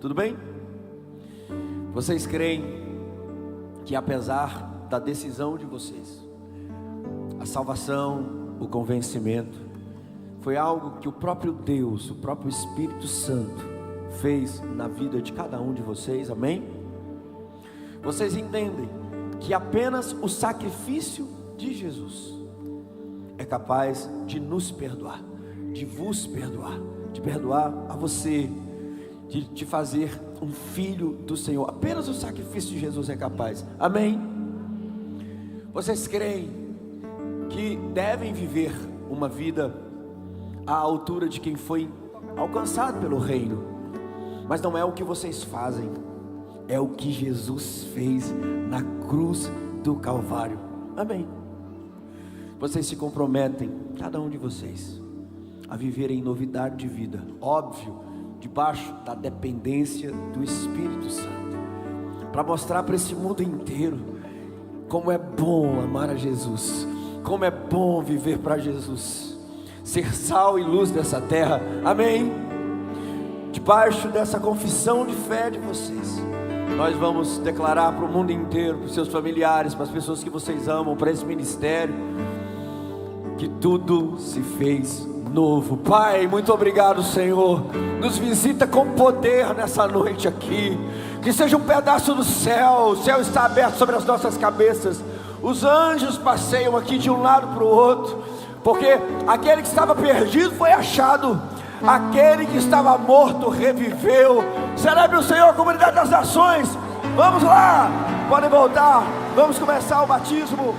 Tudo bem? Vocês creem que apesar da decisão de vocês, a salvação, o convencimento, foi algo que o próprio Deus, o próprio Espírito Santo fez na vida de cada um de vocês, amém? Vocês entendem que apenas o sacrifício de Jesus é capaz de nos perdoar, de vos perdoar, de perdoar a você, de te fazer um filho do Senhor. Apenas o sacrifício de Jesus é capaz, amém? Vocês creem que devem viver uma vida à altura de quem foi alcançado pelo reino, mas não é o que vocês fazem, é o que Jesus fez na cruz do Calvário, amém? Vocês se comprometem, cada um de vocês, a viverem novidade de vida, óbvio, debaixo da dependência do Espírito Santo, para mostrar para esse mundo inteiro como é bom amar a Jesus, como é bom viver para Jesus, ser sal e luz dessa terra, amém? Debaixo dessa confissão de fé de vocês, nós vamos declarar para o mundo inteiro, para os seus familiares, para as pessoas que vocês amam, para esse ministério, que tudo se fez novo. Pai, muito obrigado, Senhor. Nos visita com poder nessa noite aqui. Que seja um pedaço do céu. O céu está aberto sobre as nossas cabeças. Os anjos passeiam aqui de um lado para o outro, porque aquele que estava perdido foi achado, aquele que estava morto reviveu. Celebre o Senhor, comunidade das nações. Vamos lá, podem voltar. Vamos começar o batismo.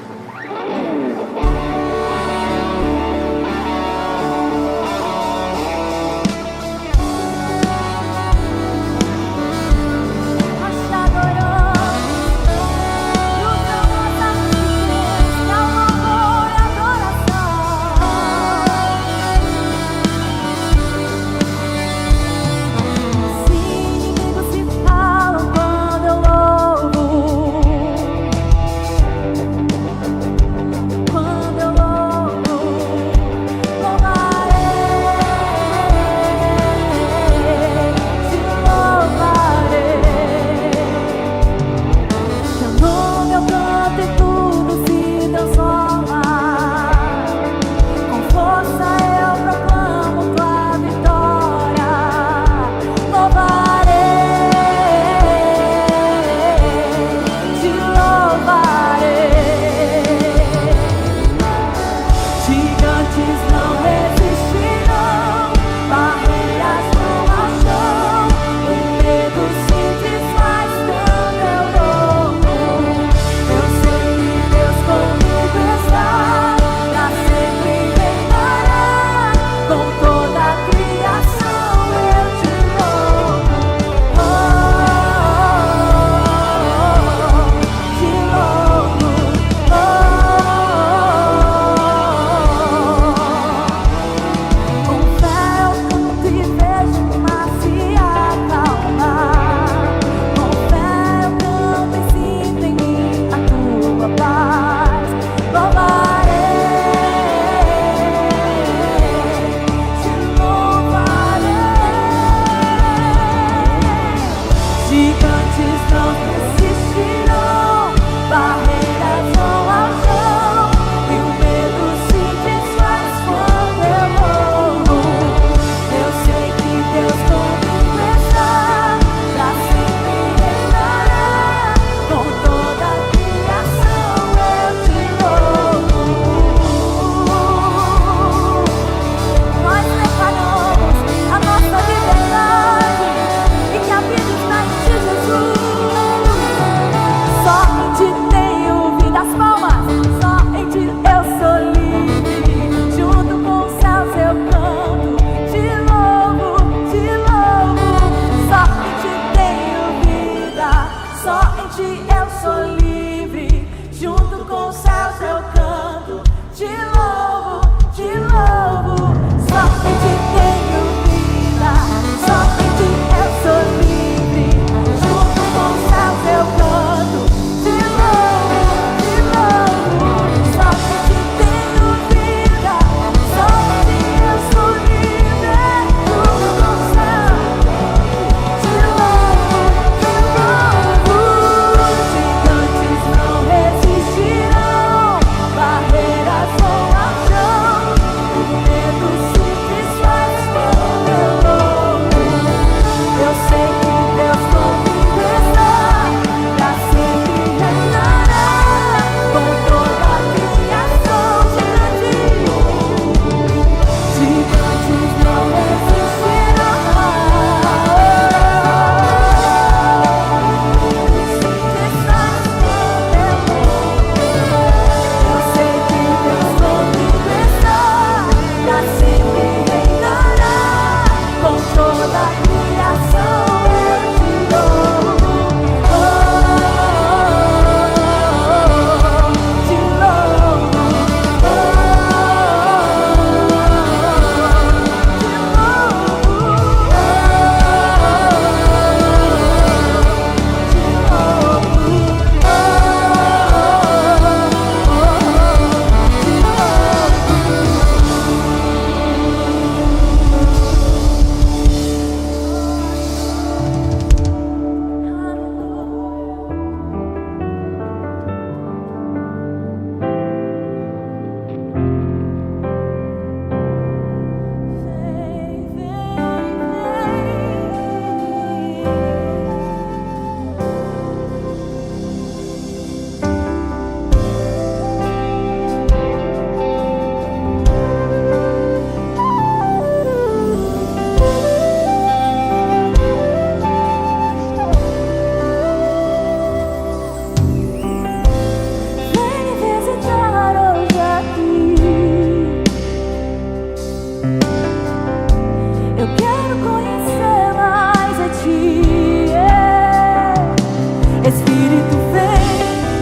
Espírito vem,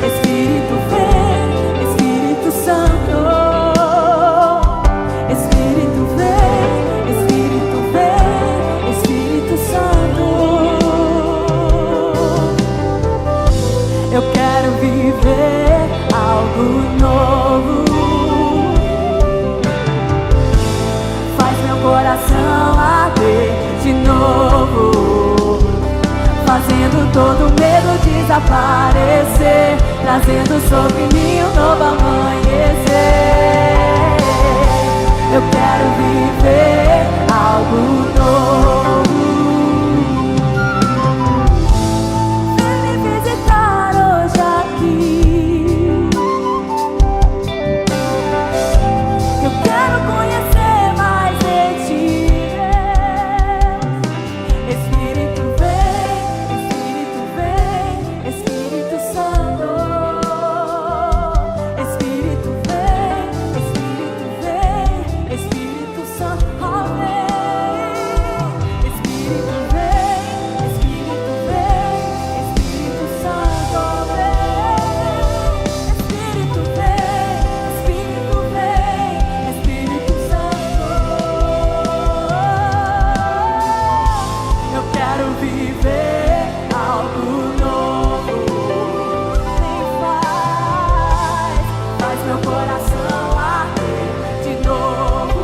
Espírito vem, Espírito Santo. Espírito vem, Espírito vem, Espírito Santo. Eu quero viver algo novo. Faz meu coração arder de novo, fazendo todo medo desaparecer, trazendo sobre mim um novo amanhecer. Eu quero viver algo novo. Vem me visitar hoje aqui. Eu quero conhecer mais de ti. Espírito vem, Espírito vem, Espírito Santo. Espírito vem, Espírito vem, Espírito Santo. Amém. Espírito vem, Espírito vem, Espírito Santo vem. Espírito vem, Espírito Santo. Eu quero viver algo novo. Vem, faz meu coração arder de novo,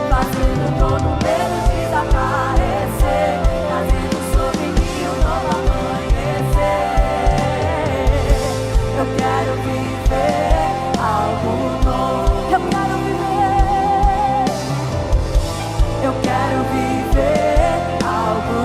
fazendo todo medo desaparecer, trazendo sobre mim um novo amanhecer. Eu quero viver algo novo. Eu quero viver. Eu quero viver algo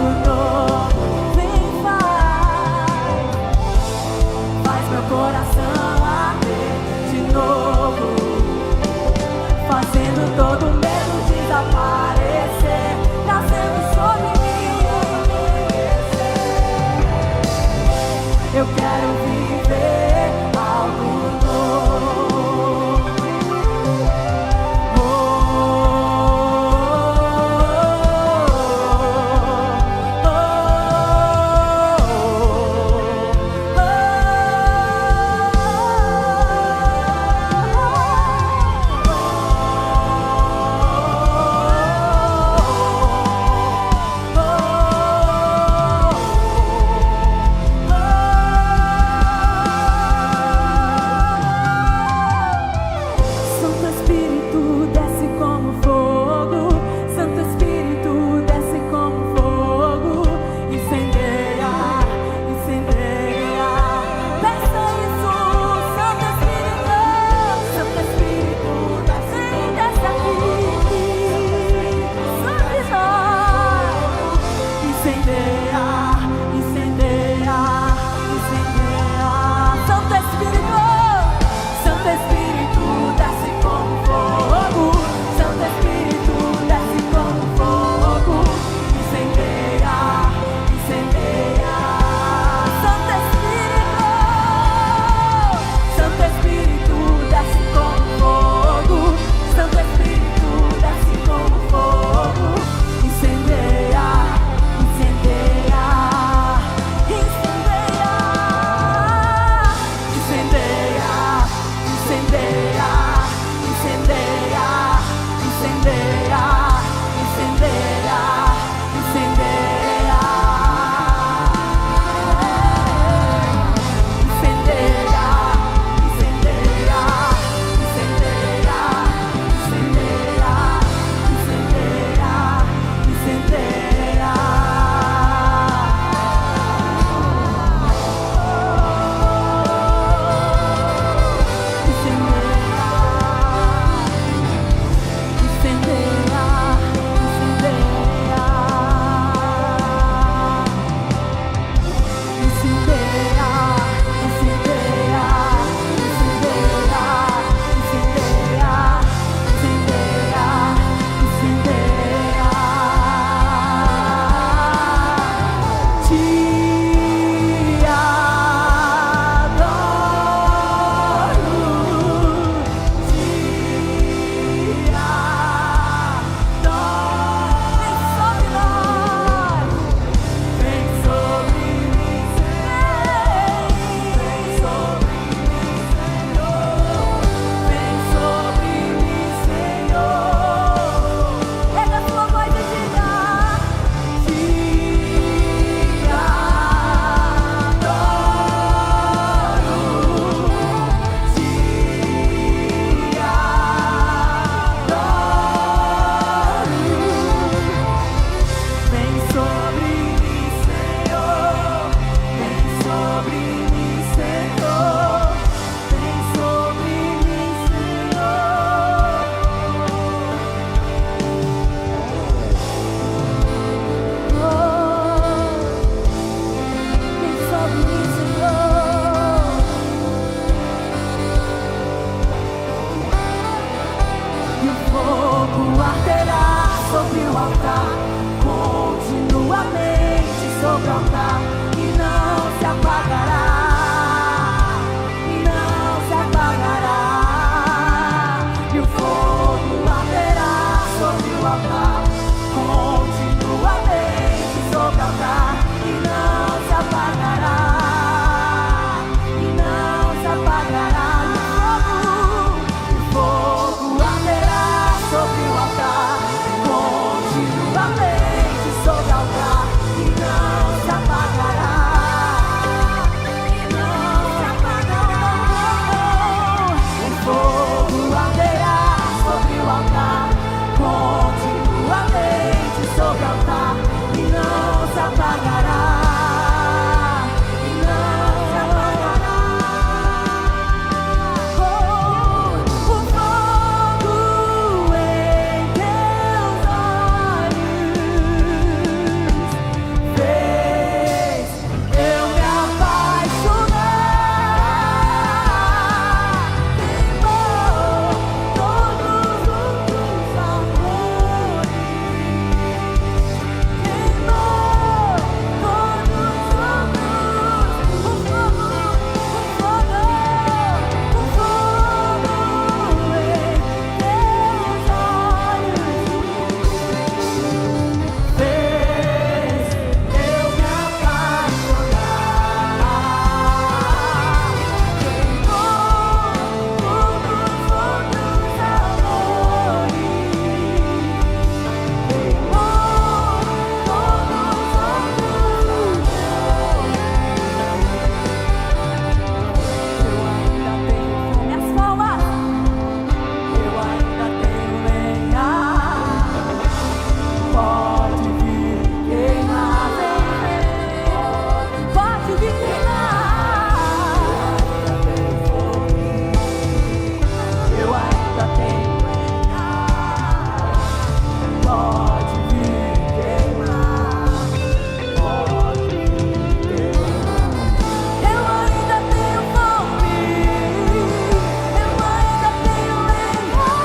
sobre o altar e não se apagará, não se apagará. E o fogo arderá sobre o altar, continuamente sobre o altar e não se apagará, e não se apagará. E o fogo arderá sobre o altar, continuamente sobre o altar e não se apagará, e não se apagará. O fogo arderá sobre o altar, continuamente sobre o altar e não se apagará, e não se apagará. Oh, o fogo em teus olhos fez eu me apaixonar, queimou todos os amores, queimou todos os amores. O fogo em teus olhos fez eu me apaixonar, queimou todos os outros amores, queimou todos os eu ainda tenho lenha, pode vir queimar, pode vir queimar. Eu ainda tenho lenha, pode vir queimar, pode vir queimar. Eu ainda tenho fome, eu ainda tenho lenha, pode vir queimar. Eu ainda tenho fome, eu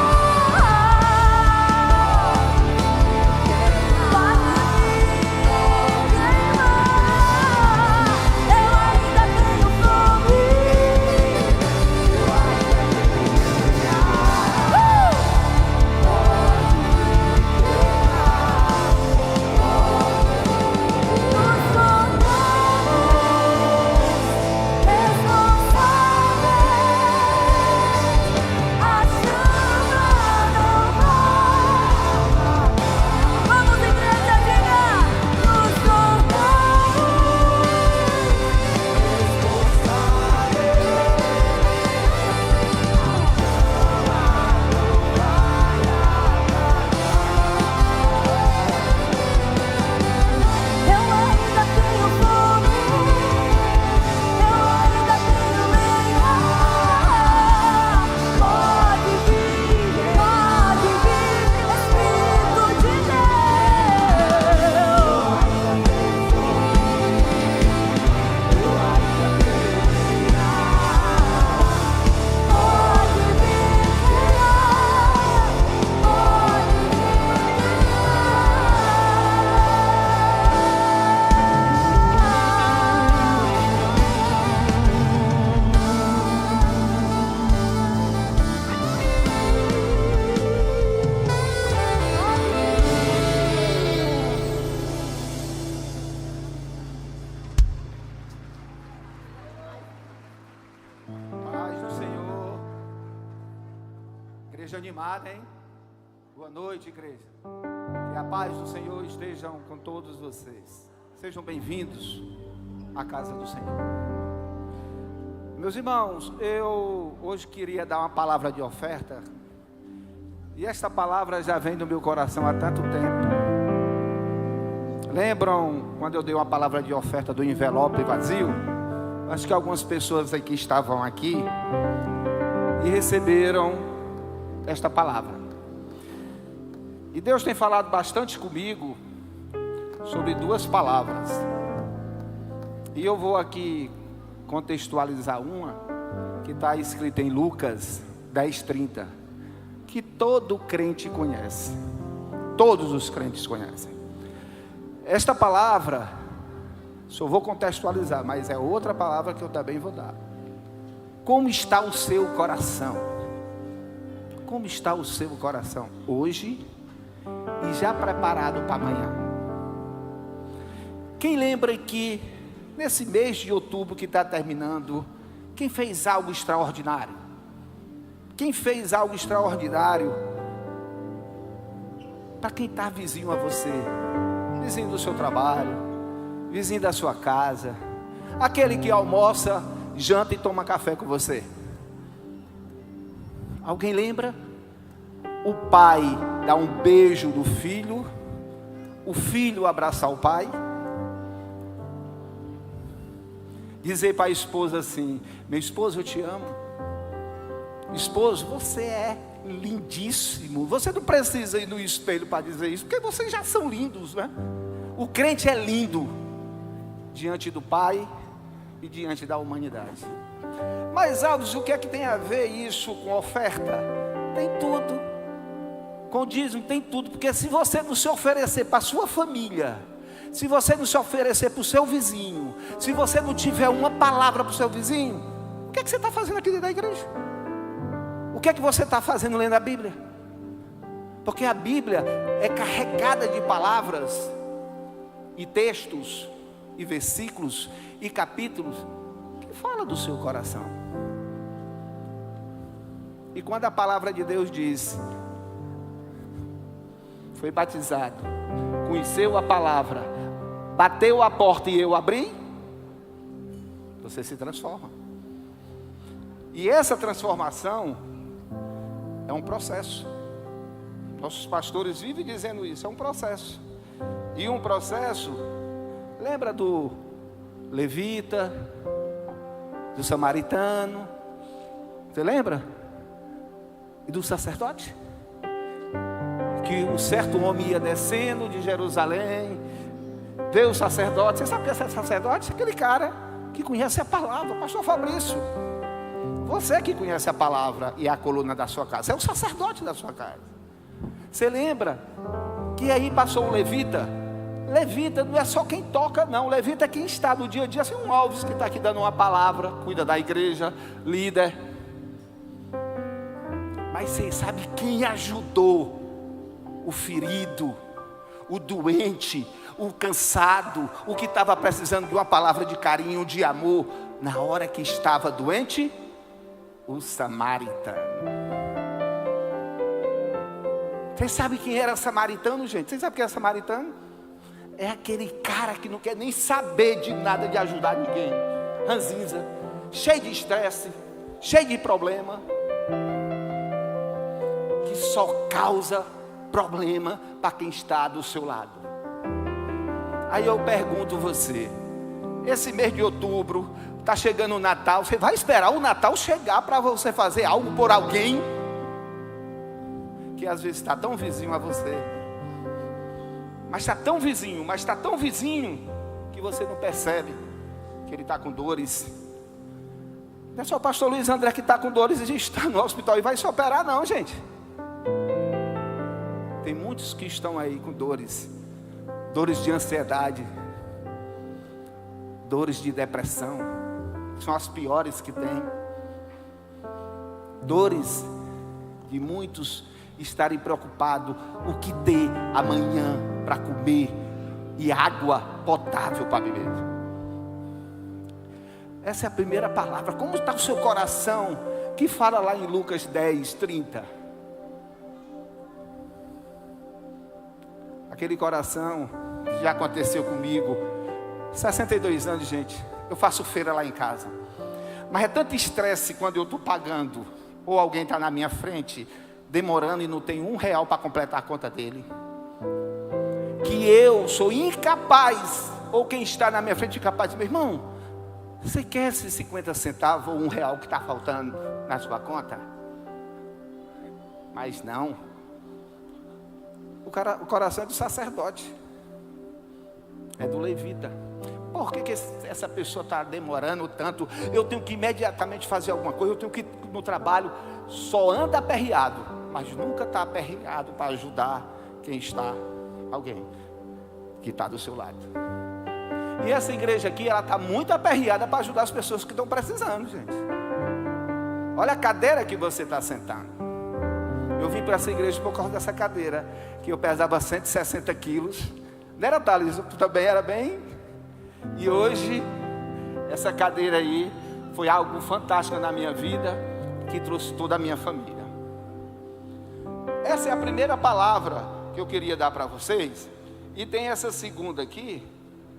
ainda tenho lenha, vamos, igreja, diga, nos eu ainda tenho fome, eu ainda tenho lenha, pode vir, Espírito de Deus. Pode vir queimar, pode Paz do Senhor. Igreja animada, hein? Boa noite, igreja. Que a paz do Senhor esteja com todos vocês. Sejam bem-vindos à casa do Senhor. Meus irmãos, eu hoje queria dar uma palavra de oferta. E esta palavra já vem do meu coração há tanto tempo. Lembram quando eu dei uma palavra de oferta do envelope vazio? Acho que algumas pessoas aqui estavam aqui e receberam esta palavra. E Deus tem falado bastante comigo sobre duas palavras. E eu vou aqui contextualizar uma que está escrita em Lucas 10:30, que todo crente conhece. Todos os crentes conhecem. Esta palavra Só vou contextualizar, mas é outra palavra que eu também vou dar. Como está o seu coração? Como está o seu coração hoje e já preparado para amanhã? Quem lembra que nesse mês de outubro que está terminando, quem fez algo extraordinário? Quem fez algo extraordinário para quem está vizinho a você? Vizinho do seu trabalho, vizinho da sua casa, aquele que almoça, janta e toma café com você. Alguém lembra? O pai dá um beijo no filho, o filho abraçar o pai, dizer para a esposa assim: meu esposo, eu te amo. Esposo, você é lindíssimo. Você não precisa ir no espelho para dizer isso, porque vocês já são lindos, né? O crente é lindo diante do Pai e diante da humanidade. Mas, Alves, o que é que tem a ver isso com oferta? Tem tudo. Com dízimo tem tudo, porque se você não se oferecer para a sua família, se você não se oferecer para o seu vizinho, se você não tiver uma palavra para o seu vizinho, o que é que você está fazendo aqui dentro da igreja? O que é que você está fazendo lendo a Bíblia? Porque a Bíblia é carregada de palavras e textos e versículos e capítulos que falam do seu coração. E quando a palavra de Deus diz: foi batizado, conheceu a palavra, bateu a porta e eu abri, você se transforma. E essa transformação é um processo. Nossos pastores vivem dizendo isso, é um processo. E um processo, lembra do levita, do samaritano, você lembra? E do sacerdote? Que um certo homem ia descendo de Jerusalém, veio o sacerdote. Você sabe o que é sacerdote? Aquele cara que conhece a palavra. Pastor Fabrício, você que conhece a palavra e a coluna da sua casa, é o sacerdote da sua casa. Você lembra que aí passou o levita? Levita não é só quem toca, não. Levita é quem está no dia a dia. Assim, um Alves que está aqui dando uma palavra, cuida da igreja, líder. Mas você sabe quem ajudou o ferido, o doente, o cansado, o que estava precisando de uma palavra de carinho, de amor, na hora que estava doente? O samaritano. Vocês sabem quem era samaritano, gente? Vocês sabem quem é samaritano? É aquele cara que não quer nem saber de nada de ajudar ninguém. Ranzinza, cheio de estresse, cheio de problema, que só causa problema para quem está do seu lado. Aí eu pergunto você, esse mês de outubro, está chegando o Natal, você vai esperar o Natal chegar para você fazer algo por alguém que às vezes está tão vizinho a você, mas está tão vizinho, que você não percebe que ele está com dores. Não é só o pastor Luiz André que está com dores e está no hospital e vai se operar, não, gente. Tem muitos que estão aí com dores de ansiedade, dores de depressão, são as piores que tem. Dores de muitos estarem preocupados o que ter amanhã para comer e água potável para beber. Essa é a primeira palavra. Como está o seu coração? Que fala lá em Lucas 10, 30. Aquele coração que já aconteceu comigo. 62 anos, gente. Eu faço feira lá em casa. Mas é tanto estresse quando eu estou pagando, ou alguém está na minha frente, demorando e não tem R$1 para completar a conta dele, que eu sou incapaz, ou quem está na minha frente incapaz, meu irmão, você quer esses 50 centavos ou R$1 que está faltando na sua conta? Mas não. O coração é do sacerdote, é do levita. Por que essa pessoa está demorando tanto? Eu tenho que imediatamente fazer alguma coisa, eu tenho que ir no trabalho. Só anda aperreado, mas nunca está aperreado para ajudar quem está, alguém que está do seu lado. E essa igreja aqui, ela está muito aperreada para ajudar as pessoas que estão precisando, gente. Olha a cadeira que você está sentando. Eu vim para essa igreja por causa dessa cadeira, que eu pesava 160 quilos. Não era, Thales? Tu também era bem? E hoje, essa cadeira aí foi algo fantástico na minha vida, que trouxe toda a minha família. Essa é a primeira palavra que eu queria dar para vocês. E tem essa segunda aqui,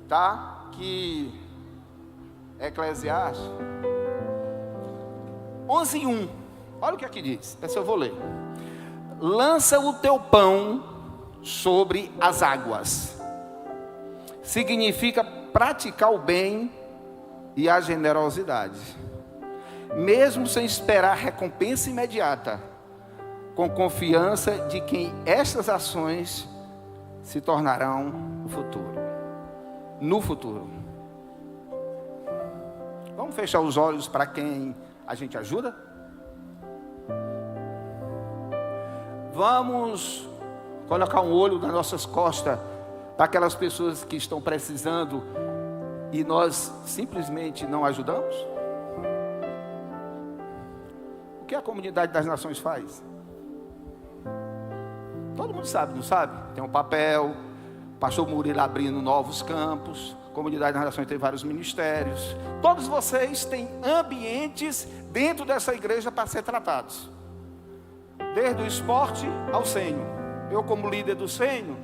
tá? Que é Eclesiastes 11:1. Olha o que aqui diz. Essa eu vou ler. Lança o teu pão sobre as águas. Significa praticar o bem e a generosidade, mesmo sem esperar recompensa imediata, com confiança de que estas ações se tornarão no futuro. Vamos fechar os olhos para quem a gente ajuda? Vamos colocar um olho nas nossas costas para aquelas pessoas que estão precisando e nós simplesmente não ajudamos? O que a Comunidade das Nações faz? Todo mundo sabe, não sabe? Tem um papel, pastor Murilo abrindo novos campos, a Comunidade das Nações tem vários ministérios. Todos vocês têm ambientes dentro dessa igreja para ser tratados. Desde o esporte ao senho. Eu, como líder do senho,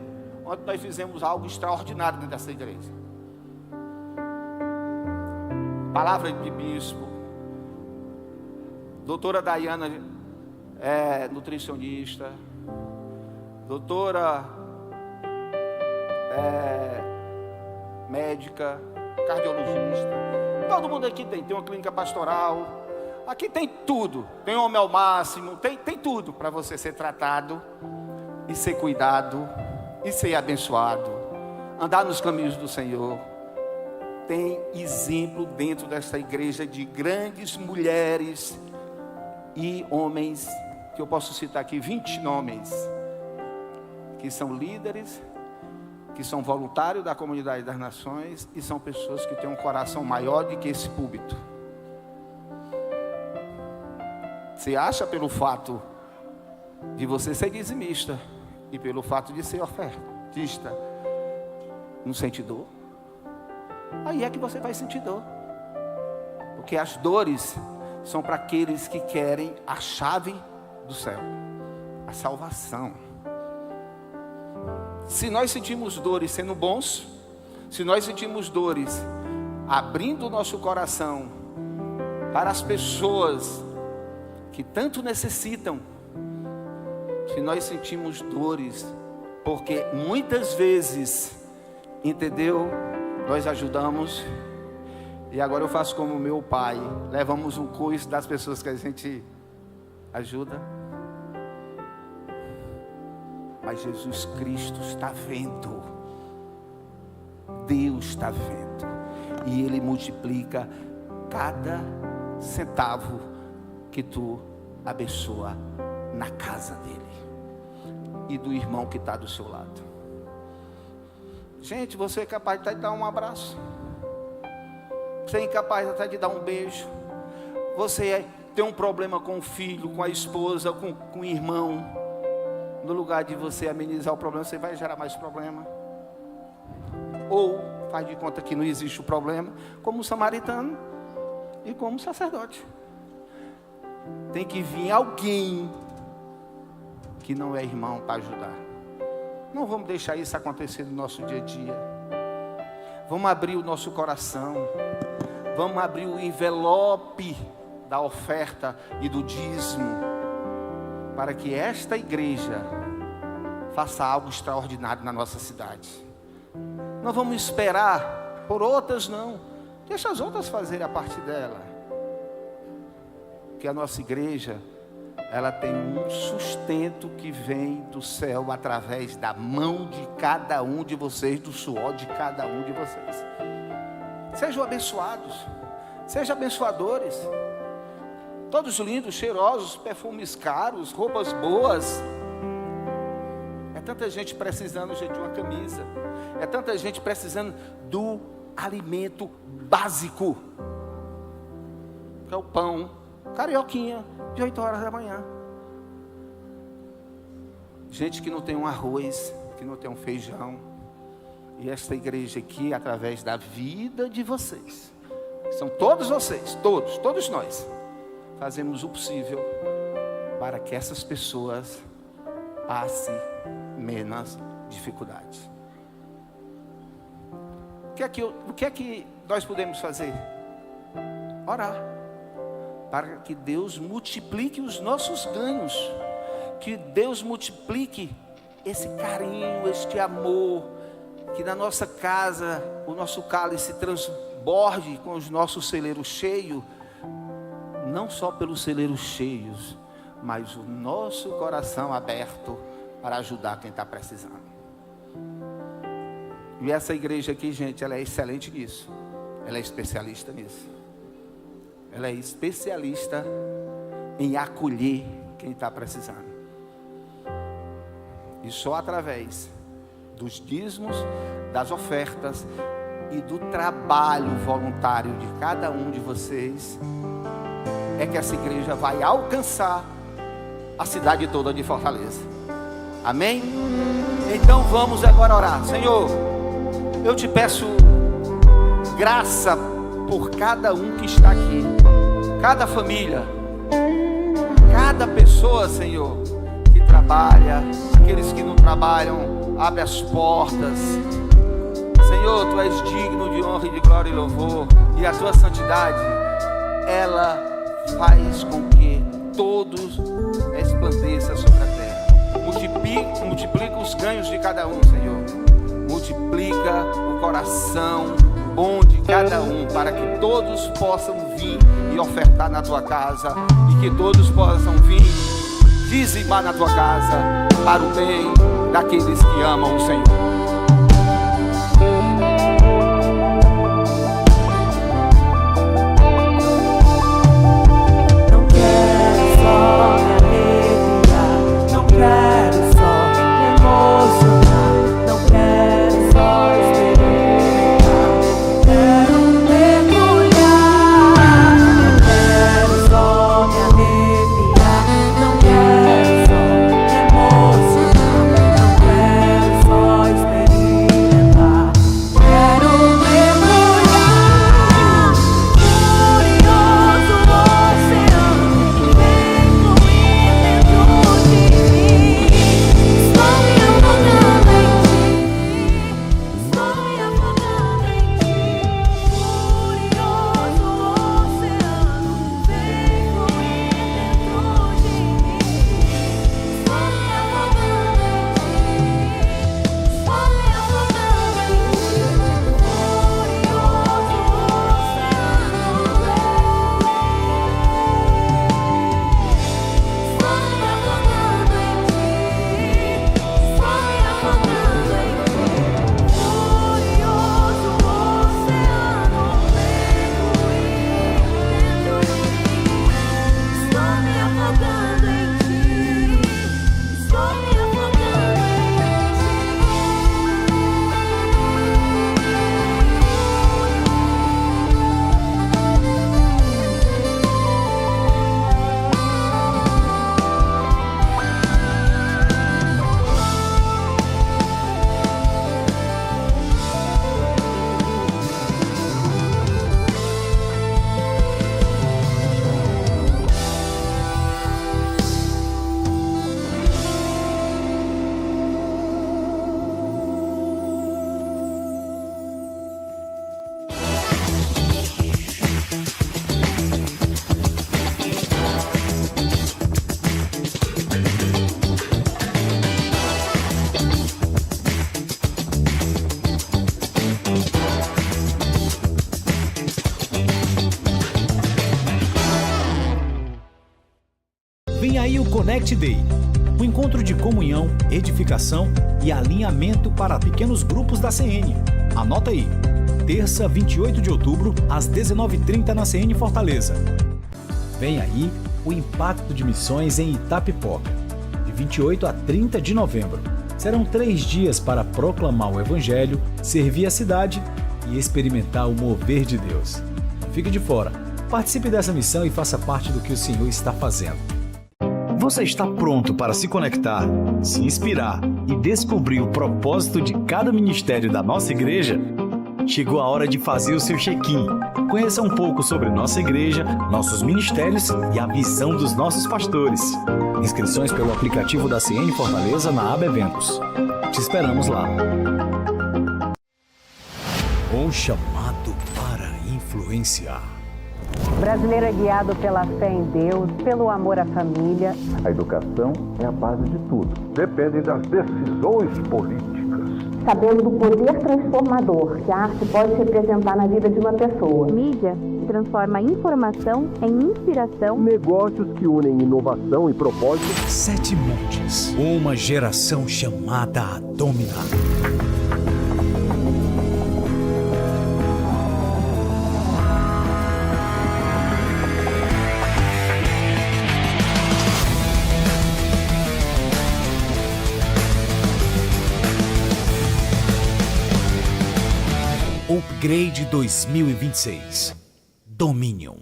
ontem nós fizemos algo extraordinário dentro dessa igreja. Palavra de bispo. Doutora Dayana é nutricionista. Doutora médica, cardiologista. Todo mundo aqui tem uma clínica pastoral. Aqui tem tudo. Tem homem ao máximo, tem tudo para você ser tratado e ser cuidado e ser abençoado. Andar nos caminhos do Senhor. Tem exemplo dentro dessa igreja de grandes mulheres e homens, que eu posso citar aqui 20 nomes, que são líderes, que são voluntários da Comunidade das Nações e são pessoas que têm um coração maior do que esse púlpito. Você acha pelo fato de você ser dizimista e pelo fato de ser ofertista, não sente dor? Aí é que você vai sentir dor. Porque as dores são para aqueles que querem a chave do céu, a salvação. Se nós sentimos dores sendo bons, se nós sentimos dores abrindo o nosso coração para as pessoas que tanto necessitam, se nós sentimos dores, porque muitas vezes, entendeu? Nós ajudamos, e agora eu faço como meu pai, levamos um coice das pessoas que a gente ajuda, mas Jesus Cristo está vendo, Deus está vendo, e Ele multiplica cada centavo que tu abençoa na casa dele e do irmão que está do seu lado. Gente, você é capaz de dar um abraço, você é incapaz até de dar um beijo, você tem um problema com o filho, com a esposa, com o irmão, no lugar de você amenizar o problema, você vai gerar mais problema, ou faz de conta que não existe o problema, como o samaritano e como o sacerdote. Tem que vir alguém que não é irmão para ajudar. Não vamos deixar isso acontecer no nosso dia a dia. Vamos abrir o nosso coração. Vamos abrir o envelope da oferta e do dízimo, para que esta igreja faça algo extraordinário na nossa cidade. Não vamos esperar por outras, não. Deixa as outras fazerem a parte dela. Porque a nossa igreja, ela tem um sustento que vem do céu através da mão de cada um de vocês, do suor de cada um de vocês. Sejam abençoados, sejam abençoadores. Todos lindos, cheirosos, perfumes caros, roupas boas. É tanta gente precisando, gente, de uma camisa. É tanta gente precisando do alimento básico, que é o pão, carioquinha, de 8 horas da manhã. Gente que não tem um arroz, que não tem um feijão. E esta igreja aqui, através da vida de vocês, são todos vocês, todos nós, fazemos o possível para que essas pessoas passem menos dificuldades. O que é que nós podemos fazer? Orar, para que Deus multiplique os nossos ganhos, que Deus multiplique esse carinho, este amor, que na nossa casa o nosso cálice transborde com os nossos celeiros cheios, não só pelos celeiros cheios, mas o nosso coração aberto para ajudar quem está precisando. E essa igreja aqui, gente, ela é excelente nisso, ela é especialista nisso, ela é especialista em acolher quem está precisando. E só através dos dízimos, das ofertas e do trabalho voluntário de cada um de vocês, é que essa igreja vai alcançar a cidade toda de Fortaleza. Amém? Então vamos agora orar. Senhor, eu te peço graça por cada um que está aqui, cada família, cada pessoa, Senhor, que trabalha, aqueles que não trabalham, abre as portas. Senhor, Tu és digno de honra e de glória e louvor, e a Tua santidade, ela faz com que todos resplandeçam sobre a terra. Multiplica os ganhos de cada um, Senhor. Multiplica o coração bom de cada um, para que todos possam vir e ofertar na Tua casa, e que todos possam vir dizimar na Tua casa, para o bem daqueles que amam o Senhor. Vem aí o Connect Day, um encontro de comunhão, edificação e alinhamento para pequenos grupos da CN. Anota aí, terça, 28 de outubro, às 19h30 na CN Fortaleza. Vem aí o Impacto de Missões em Itapipoca, de 28 a 30 de novembro. Serão 3 dias para proclamar o Evangelho, servir a cidade e experimentar o mover de Deus. Não fique de fora. Participe dessa missão e faça parte do que o Senhor está fazendo. Você está pronto para se conectar, se inspirar e descobrir o propósito de cada ministério da nossa igreja? Chegou a hora de fazer o seu check-in. Conheça um pouco sobre nossa igreja, nossos ministérios e a visão dos nossos pastores. Inscrições pelo aplicativo da CN Fortaleza na aba Eventos. Te esperamos lá. Um chamado para influenciar. O brasileiro é guiado pela fé em Deus, pelo amor à família. A educação é a base de tudo. Depende das decisões políticas. Sabendo do poder transformador que a arte pode representar na vida de uma pessoa. Mídia transforma informação em inspiração. Negócios que unem inovação e propósito. 7 montes. Uma geração chamada a dominar. Upgrade 2026. Dominion.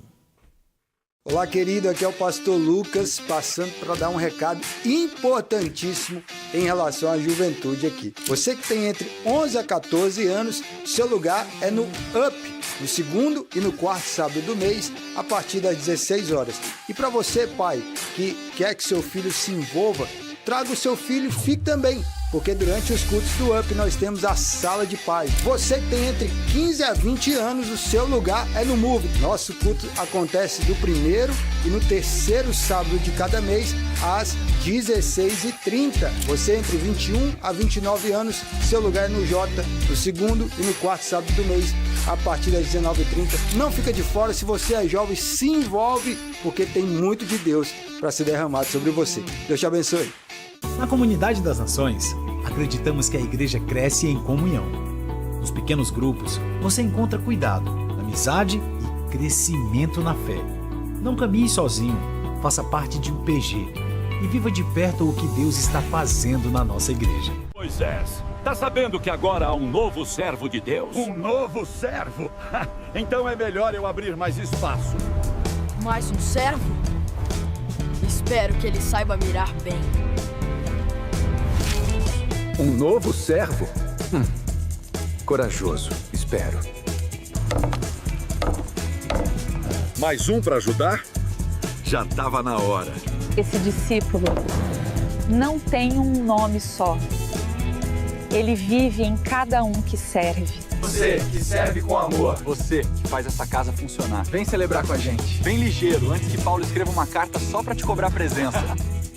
Olá, querido, aqui é o pastor Lucas, passando para dar um recado importantíssimo em relação à juventude aqui. Você que tem entre 11 a 14 anos, seu lugar é no UP, no segundo e no quarto sábado do mês, a partir das 16 horas. E para você, pai, que quer que seu filho se envolva, traga o seu filho e fique também, porque durante os cultos do UP nós temos a sala de paz. Você que tem entre 15 a 20 anos, o seu lugar é no Move. Nosso culto acontece do primeiro e no terceiro sábado de cada mês, às 16h30. Você entre 21 a 29 anos, seu lugar é no Jota, no segundo e no quarto sábado do mês, a partir das 19h30. Não fica de fora, se você é jovem, se envolve, porque tem muito de Deus para ser derramado sobre você. Deus te abençoe. Na Comunidade das Nações, acreditamos que a igreja cresce em comunhão. Nos pequenos grupos, você encontra cuidado, amizade e crescimento na fé. Não caminhe sozinho, faça parte de um PG e viva de perto o que Deus está fazendo na nossa igreja. Moisés, tá sabendo que agora há um novo servo de Deus? Um novo servo? Então é melhor eu abrir mais espaço. Mais um servo? Espero que ele saiba mirar bem. Um novo servo? Corajoso, espero. Mais um para ajudar? Já estava na hora. Esse discípulo não tem um nome só. Ele vive em cada um que serve. Você que serve com amor. Você que faz essa casa funcionar. Vem celebrar com a gente. Vem ligeiro, antes que Paulo escreva uma carta só para te cobrar presença.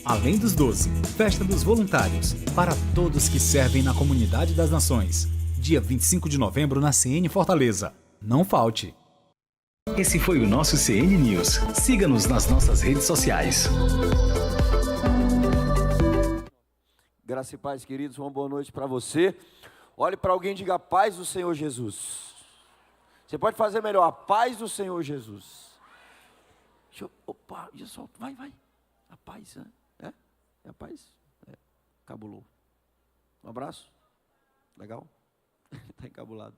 Além dos 12, Festa dos Voluntários, para todos que servem na Comunidade das Nações. Dia 25 de novembro na CN Fortaleza. Não falte! Esse foi o nosso CN News. Siga-nos nas nossas redes sociais. Graça e paz, queridos, uma boa noite para você. Olhe para alguém e diga a paz do Senhor Jesus. Você pode fazer melhor, a paz do Senhor Jesus. Opa, só, vai. A paz, né? É a paz? Cabulou. Um abraço. Legal? Está encabulado.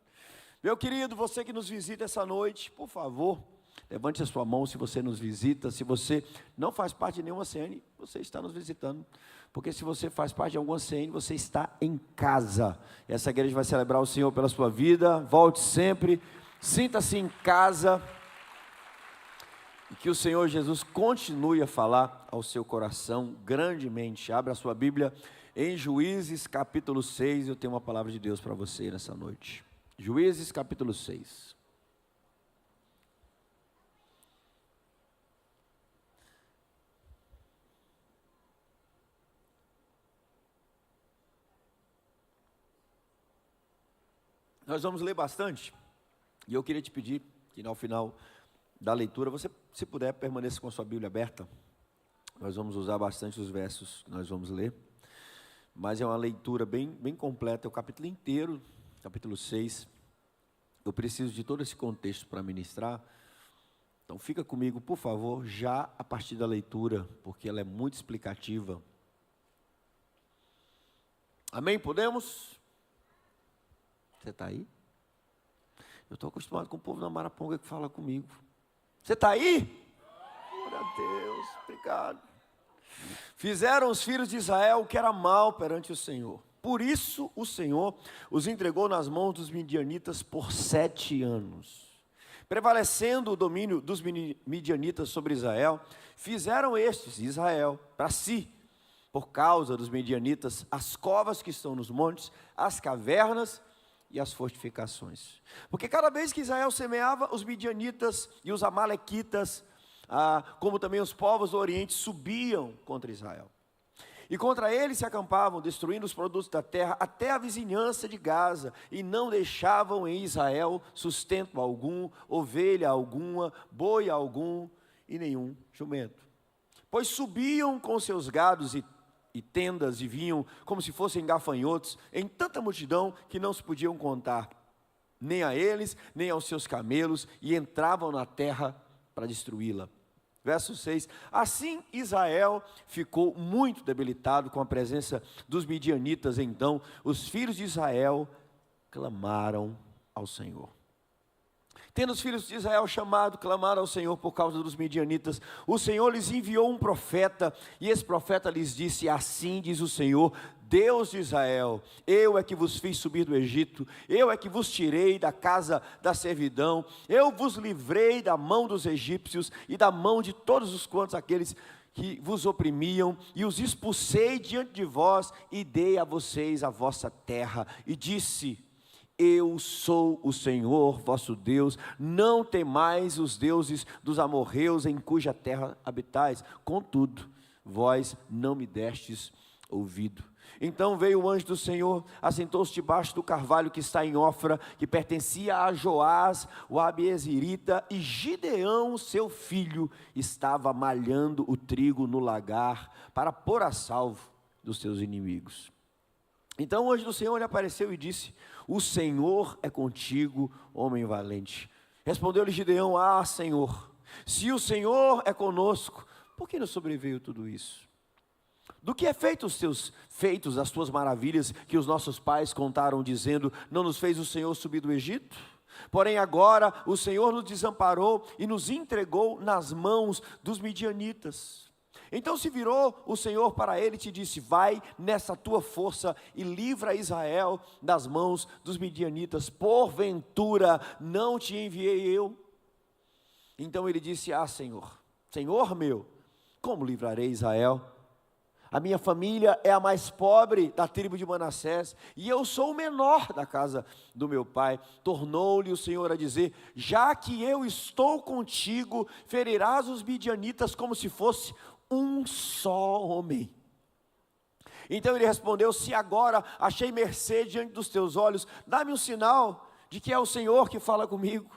Meu querido, você que nos visita essa noite, por favor, levante a sua mão se você nos visita. Se você não faz parte de nenhuma CN, você está nos visitando. Porque se você faz parte de alguma CN, você está em casa. Essa igreja vai celebrar o Senhor pela sua vida. Volte sempre. Sinta-se em casa. E que o Senhor Jesus continue a falar ao seu coração grandemente. Abra a sua Bíblia em Juízes capítulo 6. Eu tenho uma palavra de Deus para você nessa noite. Juízes capítulo 6. Nós vamos ler bastante. E eu queria te pedir que ao final da leitura, você, se puder, permaneça com a sua Bíblia aberta. Nós vamos usar bastante os versos que nós vamos ler. Mas é uma leitura bem completa, é o capítulo inteiro, capítulo 6. Eu preciso de todo esse contexto para ministrar. Então fica comigo, por favor, já a partir da leitura, porque ela é muito explicativa. Amém? Podemos? Você está aí? Eu estou acostumado com o povo da Maraponga que fala comigo. Você está aí? Glória a Deus, obrigado. Fizeram os filhos de Israel o que era mal perante o Senhor. Por isso o Senhor os entregou nas mãos dos midianitas por 7 anos. Prevalecendo o domínio dos midianitas sobre Israel, fizeram estes, Israel, para si, por causa dos midianitas, as covas que estão nos montes, as cavernas e as fortificações. Porque cada vez que Israel semeava, os midianitas e os amalequitas, como também os povos do Oriente, subiam contra Israel. E contra eles se acampavam, destruindo os produtos da terra até a vizinhança de Gaza, e não deixavam em Israel sustento algum, ovelha alguma, boi algum e nenhum jumento. Pois subiam com seus gados e tendas e vinham como se fossem gafanhotos, em tanta multidão que não se podiam contar, nem a eles, nem aos seus camelos, e entravam na terra para destruí-la. Verso 6, assim Israel ficou muito debilitado com a presença dos midianitas. Então os filhos de Israel clamaram ao Senhor. Tendo os filhos de Israel clamaram ao Senhor por causa dos midianitas, o Senhor lhes enviou um profeta, e esse profeta lhes disse: assim diz o Senhor, Deus de Israel, eu é que vos fiz subir do Egito, eu é que vos tirei da casa da servidão, eu vos livrei da mão dos egípcios e da mão de todos os quantos aqueles que vos oprimiam, e os expulsei diante de vós, e dei a vocês a vossa terra, e disse: eu sou o Senhor vosso Deus, não temais os deuses dos amorreus em cuja terra habitais, contudo, vós não me destes ouvido. Então veio o anjo do Senhor, assentou-se debaixo do carvalho que está em Ofra, que pertencia a Joás, o abiezerita, e Gideão, seu filho, estava malhando o trigo no lagar, para pôr a salvo dos seus inimigos. Então o anjo do Senhor lhe apareceu e disse: o Senhor é contigo, homem valente. Respondeu-lhe Gideão: ah, Senhor, se o Senhor é conosco, por que nos sobreveio tudo isso? Do que é feito os teus feitos, as tuas maravilhas, que os nossos pais contaram, dizendo: não nos fez o Senhor subir do Egito? Porém agora o Senhor nos desamparou e nos entregou nas mãos dos midianitas. Então se virou o Senhor para ele e te disse: vai nessa tua força e livra Israel das mãos dos midianitas, porventura não te enviei eu? Então ele disse: ah, Senhor, Senhor meu, como livrarei Israel? A minha família é a mais pobre da tribo de Manassés, e eu sou o menor da casa do meu pai. Tornou-lhe o Senhor a dizer: já que eu estou contigo, ferirás os midianitas como se fosse um só homem. Então ele respondeu: se agora achei mercê diante dos teus olhos, dá-me um sinal de que é o Senhor que fala comigo.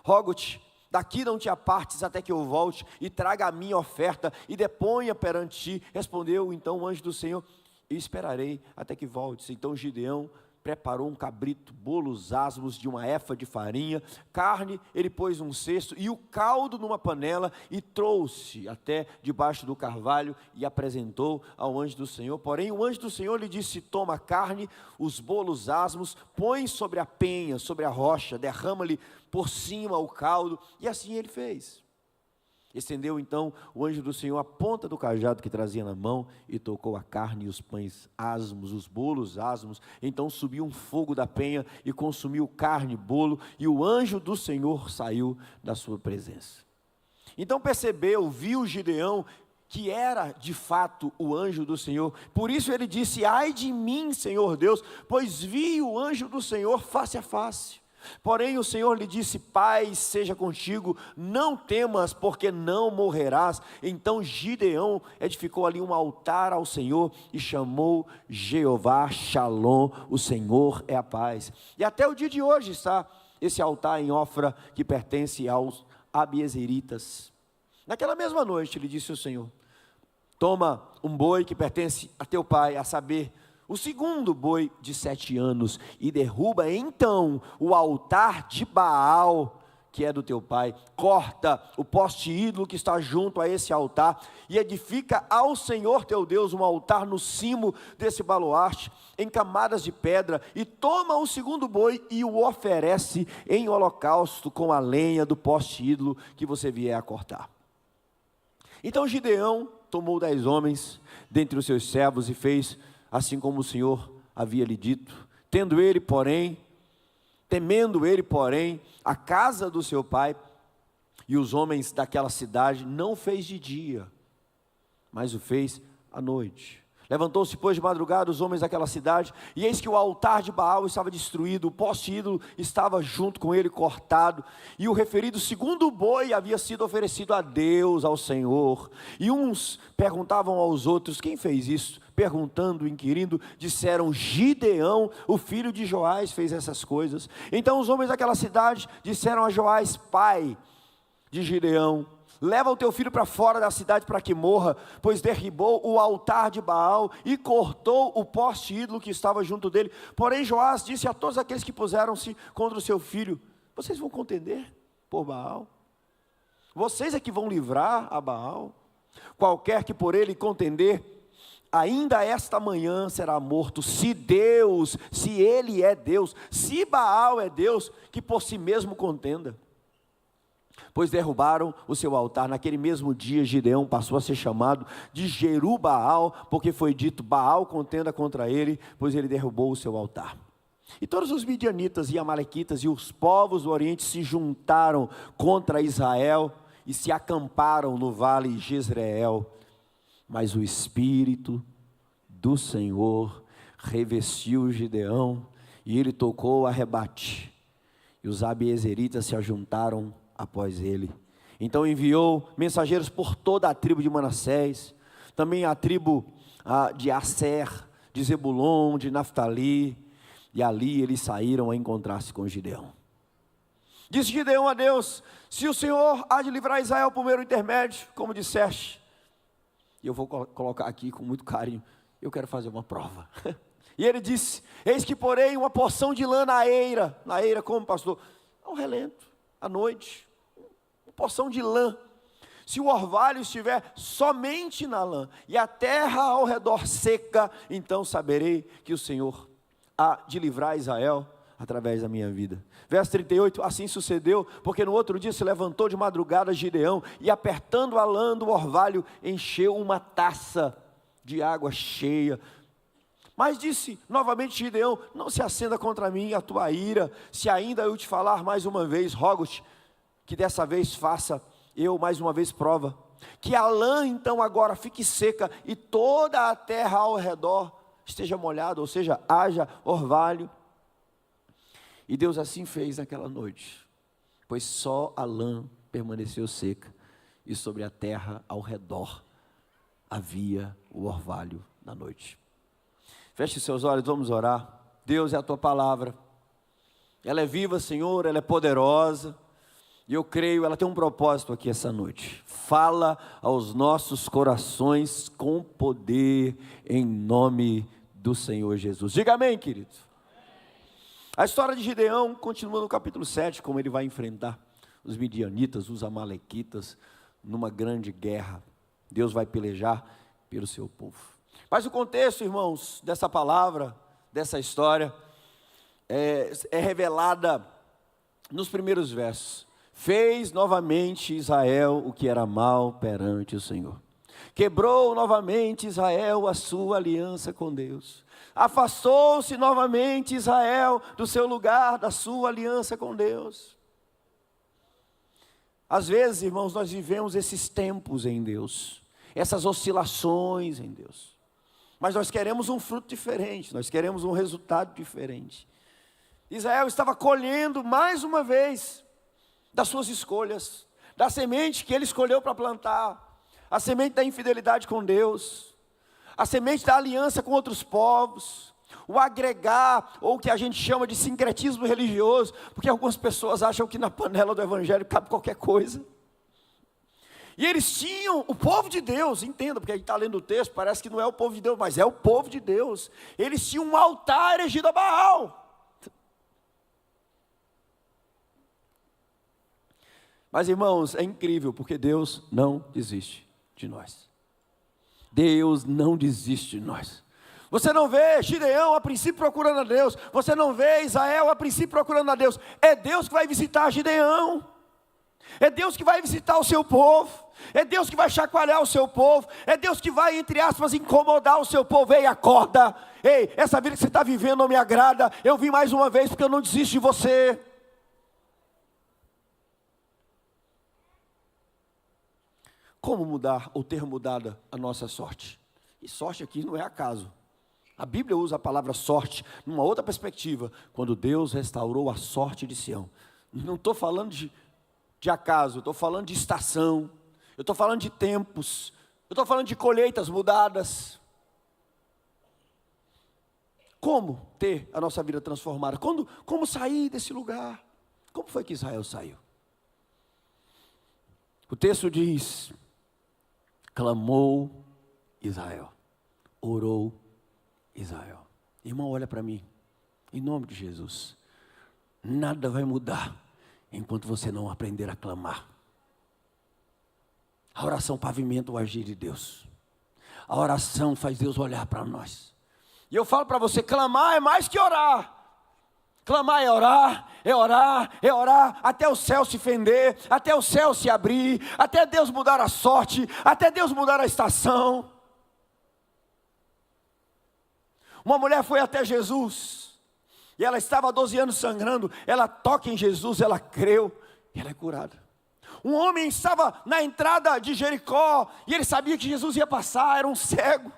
Rogo-te, daqui não te apartes até que eu volte e traga a minha oferta e deponha perante ti. Respondeu então o anjo do Senhor: eu esperarei até que voltes. Então Gideão preparou um cabrito, bolos asmos de uma efa de farinha, carne ele pôs num cesto e o caldo numa panela, e trouxe até debaixo do carvalho e apresentou ao anjo do Senhor. Porém o anjo do Senhor lhe disse: toma a carne, os bolos asmos, põe sobre a penha, sobre a rocha, derrama-lhe por cima o caldo. E assim ele fez. Estendeu então o anjo do Senhor a ponta do cajado que trazia na mão, e tocou a carne e os pães asmos, os bolos asmos. Então subiu um fogo da penha e consumiu carne e bolo, e o anjo do Senhor saiu da sua presença. Então viu Gideão que era de fato o anjo do Senhor. Por isso ele disse: ai de mim, Senhor Deus, pois vi o anjo do Senhor face a face. Porém o Senhor lhe disse: paz seja contigo, não temas, porque não morrerás. Então Gideão edificou ali um altar ao Senhor e chamou Jeová Shalom, o Senhor é a paz. E até o dia de hoje está esse altar em Ofra, que pertence aos abiezeritas. Naquela mesma noite lhe disse o Senhor: toma um boi que pertence a teu pai, a saber, o segundo boi de 7 anos, e derruba então o altar de Baal que é do teu pai, corta o poste ídolo que está junto a esse altar, e edifica ao Senhor teu Deus um altar no cimo desse baluarte, em camadas de pedra, e toma o segundo boi e o oferece em holocausto com a lenha do poste ídolo que você vier a cortar. Então Gideão tomou 10 homens dentre os seus servos e fez assim como o Senhor havia lhe dito, temendo ele, porém, a casa do seu pai e os homens daquela cidade, não fez de dia, mas o fez à noite. Levantou-se, pois, de madrugada os homens daquela cidade, e eis que o altar de Baal estava destruído, o poste ídolo estava junto com ele cortado, e o referido segundo boi havia sido oferecido a Deus, ao Senhor. E uns perguntavam aos outros, quem fez isso? Perguntando, inquirindo, disseram, Gideão, o filho de Joás, fez essas coisas. Então os homens daquela cidade disseram a Joás, pai de Gideão, leva o teu filho para fora da cidade para que morra, pois derribou o altar de Baal e cortou o poste ídolo que estava junto dele. Porém Joás disse a todos aqueles que puseram-se contra o seu filho, vocês vão contender por Baal? Vocês é que vão livrar a Baal? Qualquer que por ele contender, ainda esta manhã será morto. Se ele é Deus, se Baal é Deus, que por si mesmo contenda. Pois derrubaram o seu altar. Naquele mesmo dia Gideão passou a ser chamado de Jerubaal, porque foi dito, Baal contenda contra ele, pois ele derrubou o seu altar. E todos os midianitas e amalequitas e os povos do Oriente se juntaram contra Israel e se acamparam no vale de Jezreel. Mas o Espírito do Senhor revestiu Gideão, e ele tocou a rebate, e os abiezeritas se ajuntaram após ele. Então enviou mensageiros por toda a tribo de Manassés, também a tribo de Asser, de Zebulon, de Naftali, e ali eles saíram a encontrar-se com Gideão. Disse Gideão a Deus, se o Senhor há de livrar Israel por meu intermédio, como disseste, e eu vou colocar aqui com muito carinho, eu quero fazer uma prova. E ele disse, eis que porém uma porção de lã na eira como pastor? Ao relento, à noite, uma porção de lã. Se o orvalho estiver somente na lã, e a terra ao redor seca, então saberei que o Senhor há de livrar Israel através da minha vida. Verso 38, assim sucedeu, porque no outro dia se levantou de madrugada Gideão, e apertando a lã do orvalho, encheu uma taça de água cheia. Mas disse novamente Gideão, não se acenda contra mim a tua ira, se ainda eu te falar mais uma vez, rogo-te, que dessa vez faça eu mais uma vez prova, que a lã então agora fique seca, e toda a terra ao redor esteja molhada, ou seja, haja orvalho. E Deus assim fez naquela noite, pois só a lã permaneceu seca, e sobre a terra ao redor havia o orvalho na noite. Feche seus olhos, vamos orar. Deus, é a tua palavra, ela é viva, Senhor, ela é poderosa, e eu creio, ela tem um propósito aqui essa noite. Fala aos nossos corações com poder, em nome do Senhor Jesus. Diga amém, querido. A história de Gideão continua no capítulo 7, como ele vai enfrentar os midianitas, os amalequitas, numa grande guerra. Deus vai pelejar pelo seu povo. Mas o contexto, irmãos, dessa palavra, dessa história, é revelada nos primeiros versos. Fez novamente Israel o que era mal perante o Senhor. Quebrou novamente Israel a sua aliança com Deus. Afastou-se novamente Israel do seu lugar, da sua aliança com Deus. Às vezes, irmãos, nós vivemos esses tempos em Deus, essas oscilações em Deus. Mas nós queremos um fruto diferente, nós queremos um resultado diferente. Israel estava colhendo mais uma vez das suas escolhas, da semente que ele escolheu para plantar, a semente da infidelidade com Deus, a semente da aliança com outros povos, o agregar, ou o que a gente chama de sincretismo religioso, porque algumas pessoas acham que na panela do evangelho cabe qualquer coisa. E eles tinham, o povo de Deus, entenda, porque a gente está lendo o texto, parece que não é o povo de Deus, mas é o povo de Deus. Eles tinham um altar erigido a Baal. Mas, irmãos, é incrível, porque Deus não desiste de nós. Deus não desiste de nós. Você não vê Gideão a princípio procurando a Deus. Você não vê Israel a princípio procurando a Deus. É Deus que vai visitar Gideão. É Deus que vai visitar o seu povo. É Deus que vai chacoalhar o seu povo. É Deus que vai, entre aspas, incomodar o seu povo. Ei, acorda. Ei, essa vida que você está vivendo não me agrada. Eu vim mais uma vez porque eu não desisto de você. Como mudar ou ter mudado a nossa sorte? E sorte aqui não é acaso. A Bíblia usa a palavra sorte numa outra perspectiva. Quando Deus restaurou a sorte de Sião. Não estou falando de acaso, eu estou falando de estação. Eu estou falando de tempos. Eu estou falando de colheitas mudadas. Como ter a nossa vida transformada? Como sair desse lugar? Como foi que Israel saiu? O texto diz: clamou Israel, orou Israel. Irmão, olha para mim, em nome de Jesus. Nada vai mudar enquanto você não aprender a clamar. A oração pavimenta o agir de Deus. A oração faz Deus olhar para nós. E eu falo para você, clamar é mais que orar. Clamar é orar, é orar, é orar, até o céu se fender, até o céu se abrir, até Deus mudar a sorte, até Deus mudar a estação. Uma mulher foi até Jesus, e ela estava há 12 anos sangrando, ela toca em Jesus, ela creu, e ela é curada. Um homem estava na entrada de Jericó, e ele sabia que Jesus ia passar, era um cego.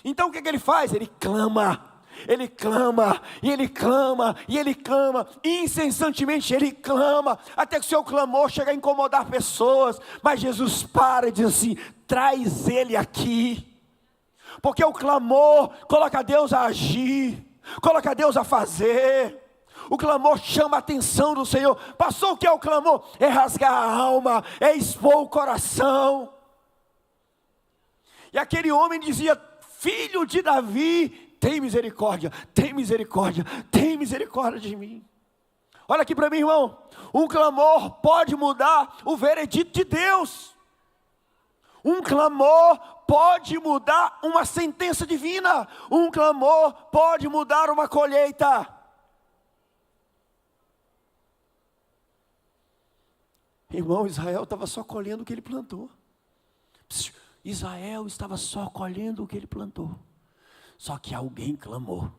Então o que ele faz? Ele clama. Ele clama, e ele clama, e ele clama, incessantemente ele clama, até que o seu clamor chega a incomodar pessoas, mas Jesus para e diz assim: traz ele aqui, porque o clamor coloca Deus a agir, coloca Deus a fazer. O clamor chama a atenção do Senhor. Passou o que é o clamor? É rasgar a alma, é expor o coração. E aquele homem dizia: filho de Davi, tem misericórdia, tem misericórdia, tem misericórdia de mim. Olha aqui para mim, irmão. Um clamor pode mudar o veredito de Deus. Um clamor pode mudar uma sentença divina. Um clamor pode mudar uma colheita. Irmão, Israel estava só colhendo o que ele plantou. Israel estava só colhendo o que ele plantou. Só que alguém clamou.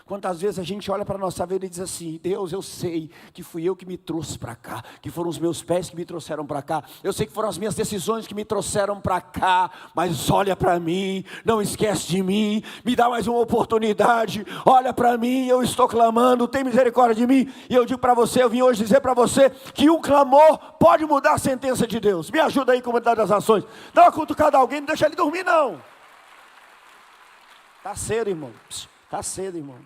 Quantas vezes a gente olha para a nossa vida e diz assim: Deus, eu sei que fui eu que me trouxe para cá, que foram os meus pés que me trouxeram para cá, eu sei que foram as minhas decisões que me trouxeram para cá, mas olha para mim, não esquece de mim, me dá mais uma oportunidade, olha para mim, eu estou clamando, tem misericórdia de mim. E eu digo para você, eu vim hoje dizer para você que um clamor pode mudar a sentença de Deus. Me ajuda aí, comunidade das nações, dá uma cutucada a alguém, não deixa ele dormir não. Está cedo, irmão. Está cedo, irmão.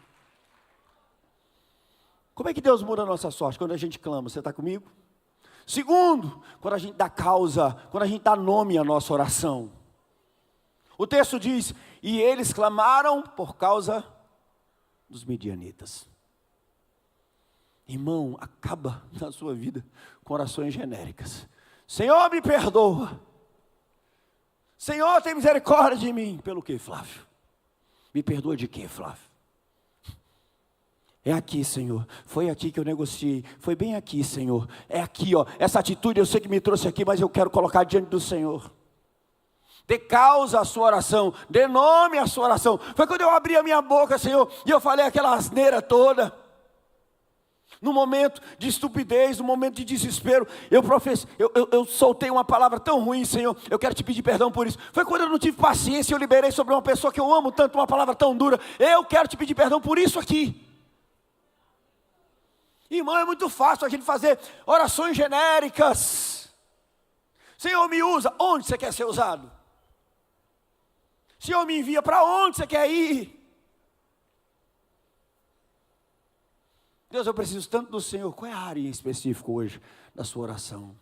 Como é que Deus muda a nossa sorte? Quando a gente clama. Você está comigo? Segundo, quando a gente dá causa, quando a gente dá nome à nossa oração. O texto diz: e eles clamaram por causa dos midianitas. Irmão, acaba na sua vida com orações genéricas. Senhor, me perdoa. Senhor, tem misericórdia de mim. Pelo quê, Flávio? Me perdoa de quê, Flávio? É aqui, Senhor. Foi aqui que eu negociei. Foi bem aqui, Senhor. É aqui, ó. Essa atitude eu sei que me trouxe aqui, mas eu quero colocar diante do Senhor. Dê causa à sua oração. Dê nome à sua oração. Foi quando eu abri a minha boca, Senhor, e eu falei aquela asneira toda. No momento de estupidez, no momento de desespero, eu soltei uma palavra tão ruim, Senhor, eu quero te pedir perdão por isso. Foi quando eu não tive paciência, eu liberei sobre uma pessoa que eu amo tanto, uma palavra tão dura. Eu quero te pedir perdão por isso aqui. Irmão, é muito fácil a gente fazer orações genéricas. Senhor, me usa. Onde você quer ser usado? Senhor, me envia. Para onde você quer ir? Deus, eu preciso tanto do Senhor. Qual é a área em específico hoje da sua oração?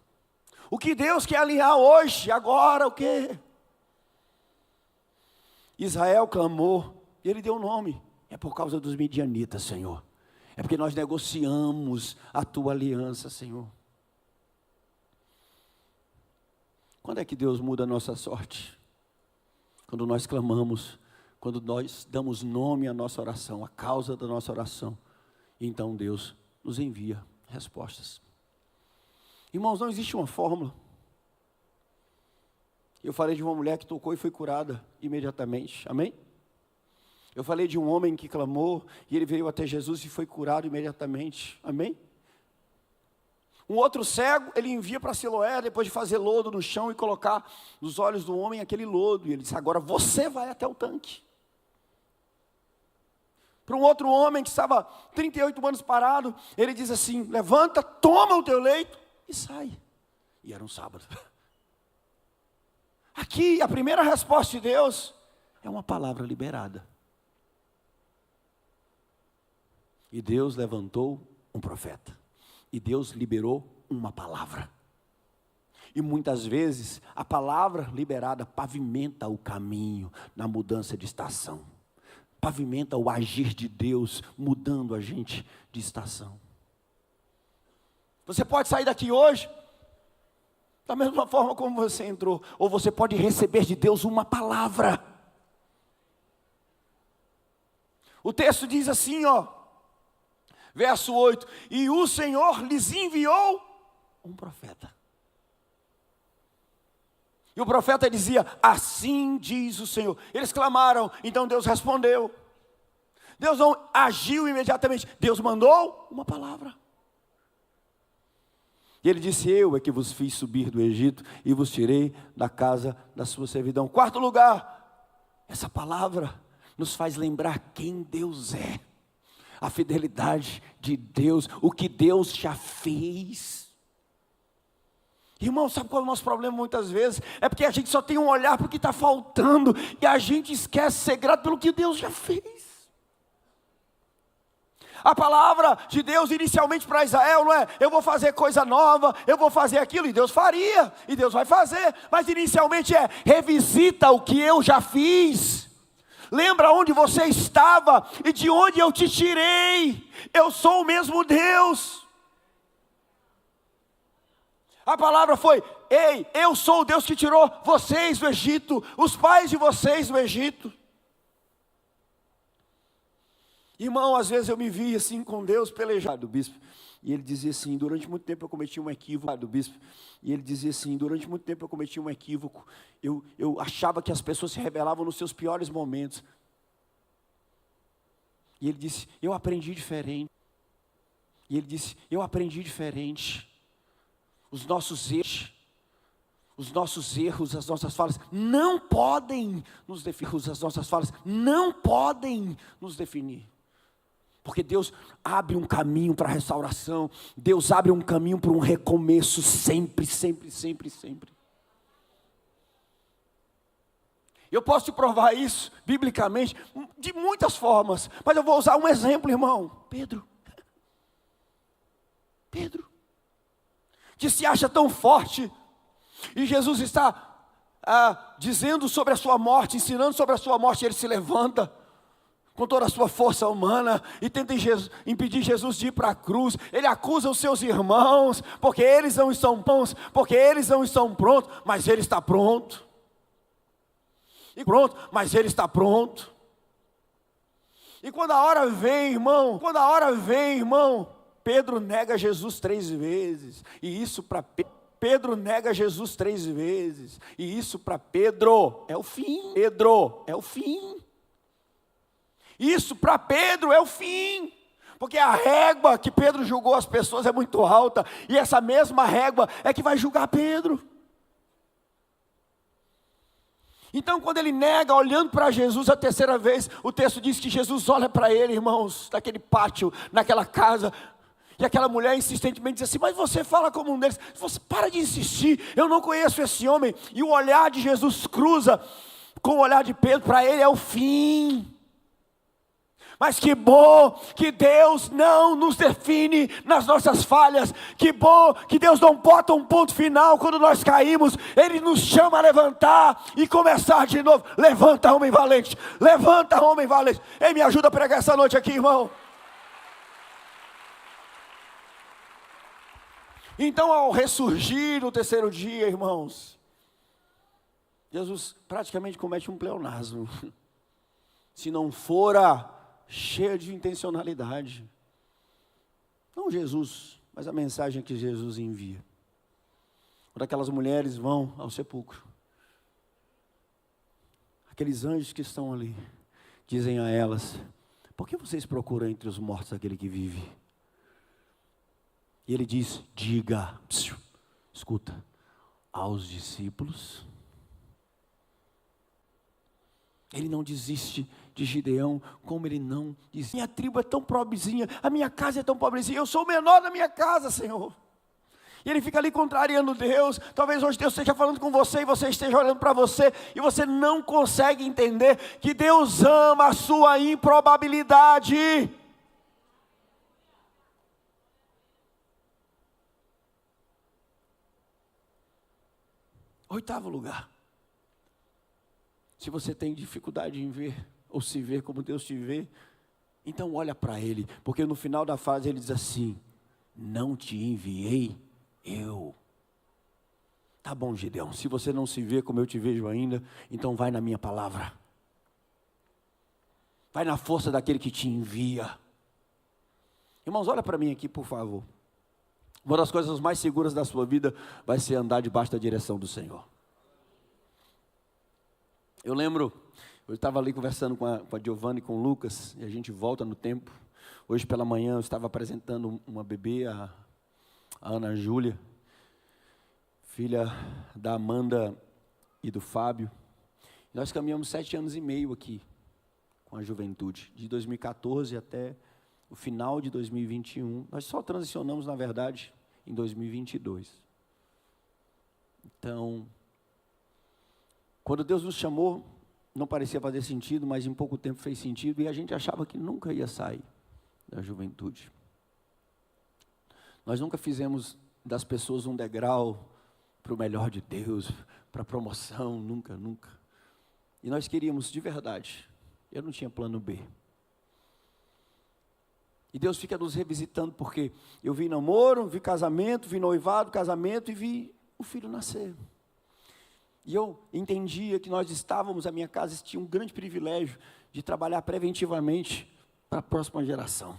O que Deus quer alinhar hoje, agora, o quê? Israel clamou, e ele deu o nome. É por causa dos midianitas, Senhor. É porque nós negociamos a tua aliança, Senhor. Quando é que Deus muda a nossa sorte? Quando nós clamamos, quando nós damos nome à nossa oração, à causa da nossa oração. Então Deus nos envia respostas. Irmãos, não existe uma fórmula. Eu falei de uma mulher que tocou e foi curada imediatamente. Amém? Eu falei de um homem que clamou e ele veio até Jesus e foi curado imediatamente. Amém? Um outro cego, ele envia para Siloé, depois de fazer lodo no chão e colocar nos olhos do homem aquele lodo. E ele disse, agora você vai até o tanque. Para um outro homem que estava 38 anos parado, ele diz assim, levanta, toma o teu leito e sai. E era um sábado. Aqui, a primeira resposta de Deus é uma palavra liberada. E Deus levantou um profeta. E Deus liberou uma palavra. E muitas vezes, a palavra liberada pavimenta o caminho na mudança de estação. Pavimenta o agir de Deus, mudando a gente de estação. Você pode sair daqui hoje da mesma forma como você entrou, ou você pode receber de Deus uma palavra. O texto diz assim, verso 8, e o Senhor lhes enviou um profeta. E o profeta dizia, assim diz o Senhor. Eles clamaram, então Deus respondeu. Deus não agiu imediatamente, Deus mandou uma palavra. E ele disse, eu é que vos fiz subir do Egito e vos tirei da casa da sua servidão. Quarto lugar, essa palavra nos faz lembrar quem Deus é. A fidelidade de Deus, o que Deus já fez. Irmão, sabe qual é o nosso problema muitas vezes? É porque a gente só tem um olhar para o que está faltando e a gente esquece ser grato pelo que Deus já fez. A palavra de Deus inicialmente para Israel não é, eu vou fazer coisa nova, eu vou fazer aquilo, e Deus faria, e Deus vai fazer, mas inicialmente é, revisita o que eu já fiz, lembra onde você estava, e de onde eu te tirei, eu sou o mesmo Deus. A palavra foi, ei, eu sou o Deus que tirou vocês do Egito, os pais de vocês do Egito. Irmão, às vezes eu me vi assim com Deus pelejado, bispo. E ele dizia assim, durante muito tempo eu cometi um equívoco, do bispo. E ele dizia assim, durante muito tempo eu cometi um equívoco. Eu achava que as pessoas se rebelavam nos seus piores momentos. E ele disse, eu aprendi diferente. E ele disse, eu aprendi diferente. Os nossos erros, as nossas falhas não podem nos definir. As nossas falhas não podem nos definir. Porque Deus abre um caminho para a restauração. Deus abre um caminho para um recomeço sempre, sempre, sempre, sempre. Eu posso te provar isso, biblicamente, de muitas formas. Mas eu vou usar um exemplo, irmão. Pedro. Que se acha tão forte. E Jesus está dizendo sobre a sua morte, ensinando sobre a sua morte. Ele se levanta com toda a sua força humana e tenta impedir Jesus de ir para a cruz. Ele acusa os seus irmãos, porque eles não estão prontos, mas ele está pronto. E quando a hora vem, irmão, Pedro nega Jesus 3 vezes. E isso para Pedro nega Jesus 3 vezes. E isso para Pedro é o fim. Isso para Pedro é o fim. Porque a régua que Pedro julgou as pessoas é muito alta. E essa mesma régua é que vai julgar Pedro. Então quando ele nega, olhando para Jesus a terceira vez, o texto diz que Jesus olha para ele, irmãos, naquele pátio, naquela casa. E aquela mulher insistentemente diz assim, mas você fala como um deles. Você para de insistir, eu não conheço esse homem. E o olhar de Jesus cruza com o olhar de Pedro, para ele é o fim. Mas que bom que Deus não nos define nas nossas falhas. Que bom que Deus não bota um ponto final quando nós caímos. Ele nos chama a levantar e começar de novo. Levanta, homem valente. Ei, me ajuda a pregar essa noite aqui, irmão. Então, ao ressurgir no terceiro dia, irmãos, Jesus praticamente comete um pleonasmo. Se não fora cheia de intencionalidade. Não Jesus, mas a mensagem que Jesus envia. Quando aquelas mulheres vão ao sepulcro, aqueles anjos que estão ali, dizem a elas: por que vocês procuram entre os mortos aquele que vive? E ele diz: diga, escuta, aos discípulos. Ele não desiste de Gideão, como ele não diz: minha tribo é tão pobrezinha, a minha casa é tão pobrezinha, eu sou o menor da minha casa, Senhor. E ele fica ali contrariando Deus. Talvez hoje Deus esteja falando com você e você esteja olhando para você e você não consegue entender que Deus ama a sua improbabilidade. Oitavo lugar. Se você tem dificuldade em ver ou se ver como Deus te vê, então olha para Ele, porque no final da frase Ele diz assim: não te enviei eu. Tá bom, Gideão, se você não se vê como eu te vejo ainda, então vai na minha palavra. Vai na força daquele que te envia. Irmãos, olha para mim aqui, por favor. Uma das coisas mais seguras da sua vida vai ser andar debaixo da direção do Senhor. Eu lembro, eu estava ali conversando com a Giovanna e com o Lucas, e a gente volta no tempo. Hoje pela manhã eu estava apresentando uma bebê, a Ana Júlia, filha da Amanda e do Fábio. Nós caminhamos 7 anos e meio aqui com a juventude, de 2014 até o final de 2021. Nós só transicionamos, na verdade, em 2022. Então, quando Deus nos chamou, não parecia fazer sentido, mas em pouco tempo fez sentido, e a gente achava que nunca ia sair da juventude. Nós nunca fizemos das pessoas um degrau para o melhor de Deus, para a promoção, nunca, nunca. E nós queríamos de verdade. Eu não tinha plano B. E Deus fica nos revisitando, porque eu vi namoro, vi casamento, vi noivado, casamento, e vi o filho nascer. E eu entendia que nós estávamos, a minha casa tinha um grande privilégio de trabalhar preventivamente para a próxima geração.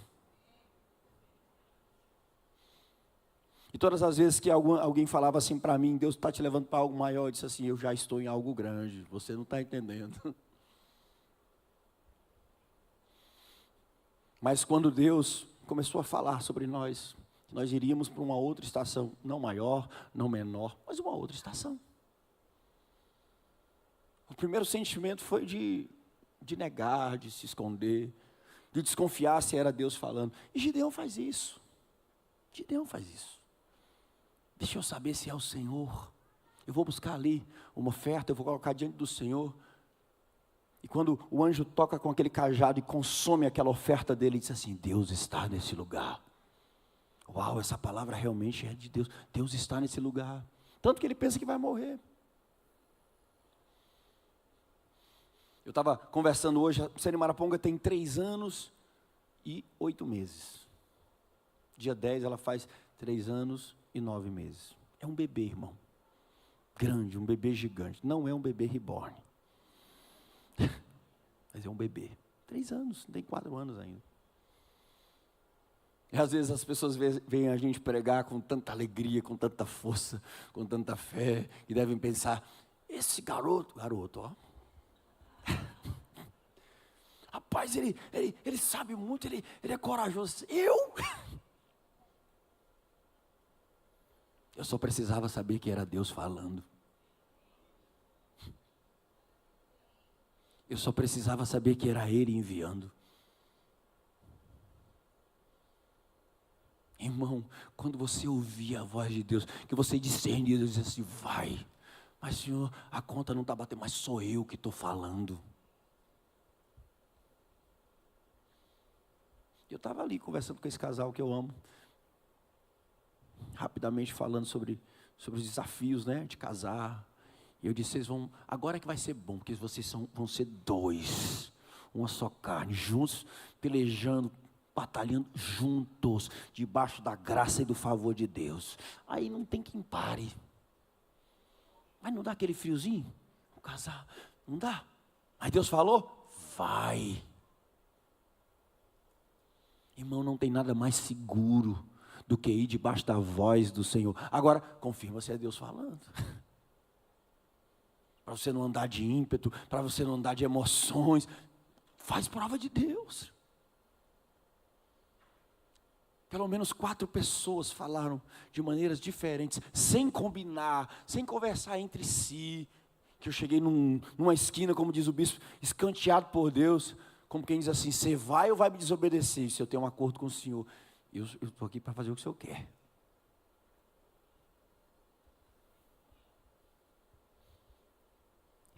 E todas as vezes que alguém falava assim para mim: Deus está te levando para algo maior, eu disse assim: eu já estou em algo grande, você não está entendendo. Mas quando Deus começou a falar sobre nós iríamos para uma outra estação, não maior, não menor, mas uma outra estação. O primeiro sentimento foi de negar, de se esconder, de desconfiar se era Deus falando. E Gideão faz isso. Gideão faz isso. Deixa eu saber se é o Senhor. Eu vou buscar ali uma oferta, eu vou colocar diante do Senhor. E quando o anjo toca com aquele cajado e consome aquela oferta dele, ele diz assim: Deus está nesse lugar. Uau, essa palavra realmente é de Deus. Deus está nesse lugar. Tanto que ele pensa que vai morrer. Eu estava conversando hoje, a Sene Maraponga tem 3 anos e 8 meses. Dia 10 ela faz 3 anos e 9 meses. É um bebê, irmão. Grande, um bebê gigante. Não é um bebê reborn. Mas é um bebê. 3 anos, não tem 4 anos ainda. E às vezes as pessoas veem a gente pregar com tanta alegria, com tanta força, com tanta fé, e devem pensar: esse garoto, ó. Rapaz, ele sabe muito, ele é corajoso. Eu só precisava saber que era Deus falando. Eu só precisava saber que era Ele enviando. Irmão, quando você ouvia a voz de Deus, que você discernia, Deus dizia assim: vai. Mas Senhor, a conta não está batendo, mas sou eu que estou falando. Eu estava ali conversando com esse casal que eu amo, rapidamente falando sobre os desafios, né, de casar. E eu disse: vocês vão, agora é que vai ser bom, porque vocês vão ser 2, uma só carne, juntos, pelejando, batalhando juntos, debaixo da graça e do favor de Deus. Aí não tem quem pare. Mas não dá aquele friozinho? vou casar. Não dá. Mas Deus falou, vai. Irmão, não tem nada mais seguro do que ir debaixo da voz do Senhor. Agora, confirma se é Deus falando. Para você não andar de ímpeto, para você não andar de emoções. Faz prova de Deus. Pelo menos 4 pessoas falaram de maneiras diferentes, sem combinar, sem conversar entre si. Que eu cheguei numa esquina, como diz o bispo, escanteado por Deus, como quem diz assim, você vai ou vai me desobedecer? Se eu tenho um acordo com o Senhor, eu estou aqui para fazer o que o Senhor quer.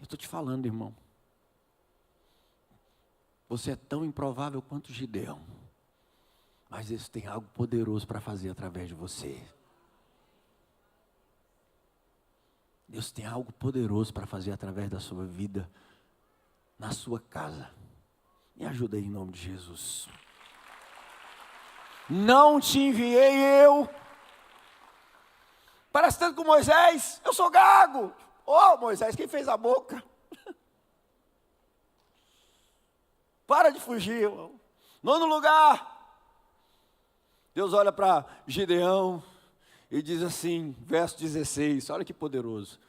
Eu estou te falando, irmão. Você é tão improvável quanto Gideão. Mas Deus tem algo poderoso para fazer através de você. Deus tem algo poderoso para fazer através da sua vida, na sua casa. Me ajuda aí em nome de Jesus. Não te enviei eu. Parece tanto com Moisés, eu sou gago. Ô Moisés, quem fez a boca? Para de fugir, irmão. 9º lugar. Deus olha para Gideão e diz assim, verso 16, olha que poderoso.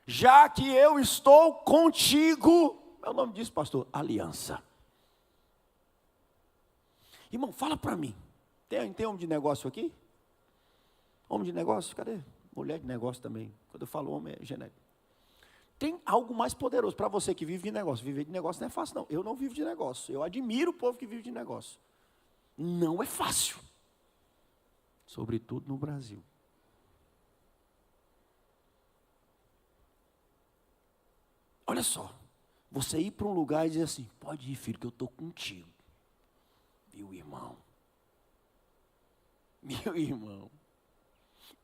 Já que eu estou contigo, é o nome disso, pastor, aliança. Irmão, fala para mim, tem homem de negócio aqui? Homem de negócio, cadê? Mulher de negócio também, quando eu falo homem é genérico. Tem algo mais poderoso para você que vive de negócio. Viver de negócio não é fácil não, eu não vivo de negócio, eu admiro o povo que vive de negócio. Não é fácil. Sobretudo no Brasil. Olha só, você ir para um lugar e dizer assim, pode ir filho, que eu estou contigo. Meu irmão. Meu irmão.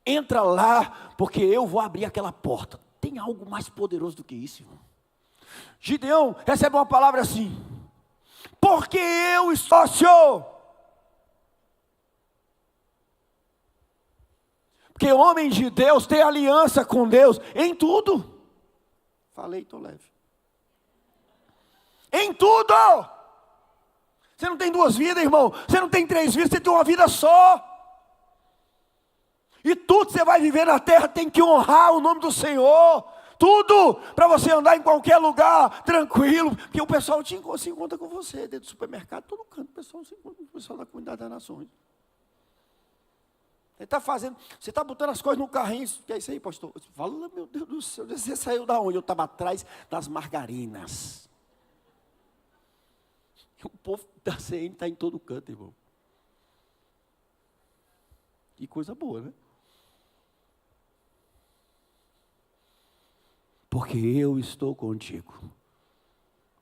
Entra lá, porque eu vou abrir aquela porta. Tem algo mais poderoso do que isso, irmão. Gideão recebe uma palavra assim, porque eu estou, Senhor. Porque homem de Deus tem aliança com Deus em tudo. Falei, estou leve. Em tudo. Você não tem 2 vidas, irmão. Você não tem 3 vidas, você tem uma vida só. E tudo que você vai viver na terra tem que honrar o nome do Senhor. Tudo. Para você andar em qualquer lugar, tranquilo. Porque o pessoal se encontra com você. Dentro do supermercado, todo canto, o pessoal se encontra com o pessoal da Comunidade das Nações. Ele está fazendo, você está botando as coisas no carrinho, que é isso aí, pastor? Fala, meu Deus do céu, você saiu da onde? Eu estava atrás das margarinas. O povo da CN está em todo canto, irmão. Que coisa boa, né? Porque eu estou contigo.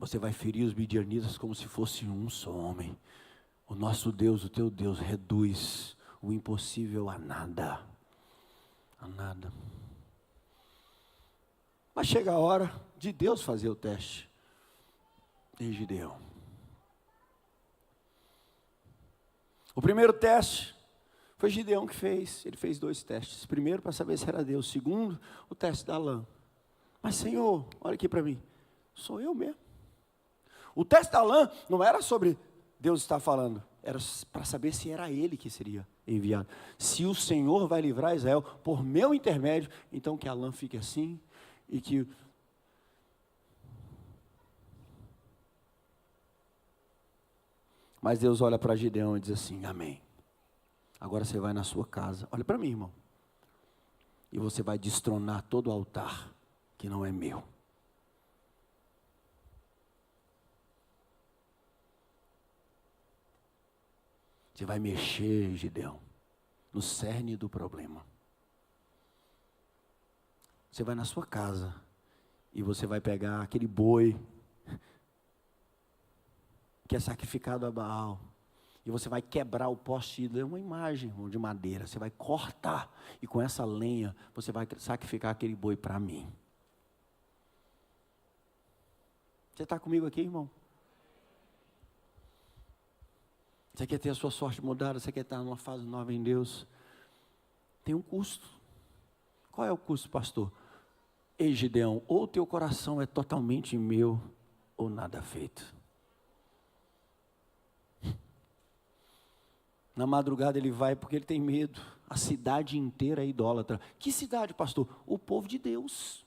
Você vai ferir os midianitas como se fosse um só homem. O nosso Deus, o teu Deus, reduz o impossível a nada. A nada. Mas chega a hora de Deus fazer o teste em Gideão. O primeiro teste foi Gideão que fez. Ele fez 2 testes. Primeiro para saber se era Deus. Segundo, o teste da lã. Mas Senhor, olha aqui para mim. Sou eu mesmo. O teste da lã não era sobre Deus estar falando. Era para saber se era Ele que seria enviado. Se o Senhor vai livrar Israel por meu intermédio, então que a lã fique assim e que... Mas Deus olha para Gideão e diz assim, amém. Agora você vai na sua casa, olha para mim, irmão. E você vai destronar todo o altar que não é meu. Você vai mexer, Gideão, no cerne do problema. Você vai na sua casa e você vai pegar aquele boi que é sacrificado a Baal. E você vai quebrar o poste, é uma imagem, irmão, de madeira. Você vai cortar e com essa lenha você vai sacrificar aquele boi para mim. Você está comigo aqui, irmão? Você quer ter a sua sorte mudada? Você quer estar numa fase nova em Deus? Tem um custo. Qual é o custo, pastor? Ei, Gideão, ou o teu coração é totalmente meu, ou nada feito. Na madrugada ele vai porque ele tem medo. A cidade inteira é idólatra. Que cidade, pastor? O povo de Deus.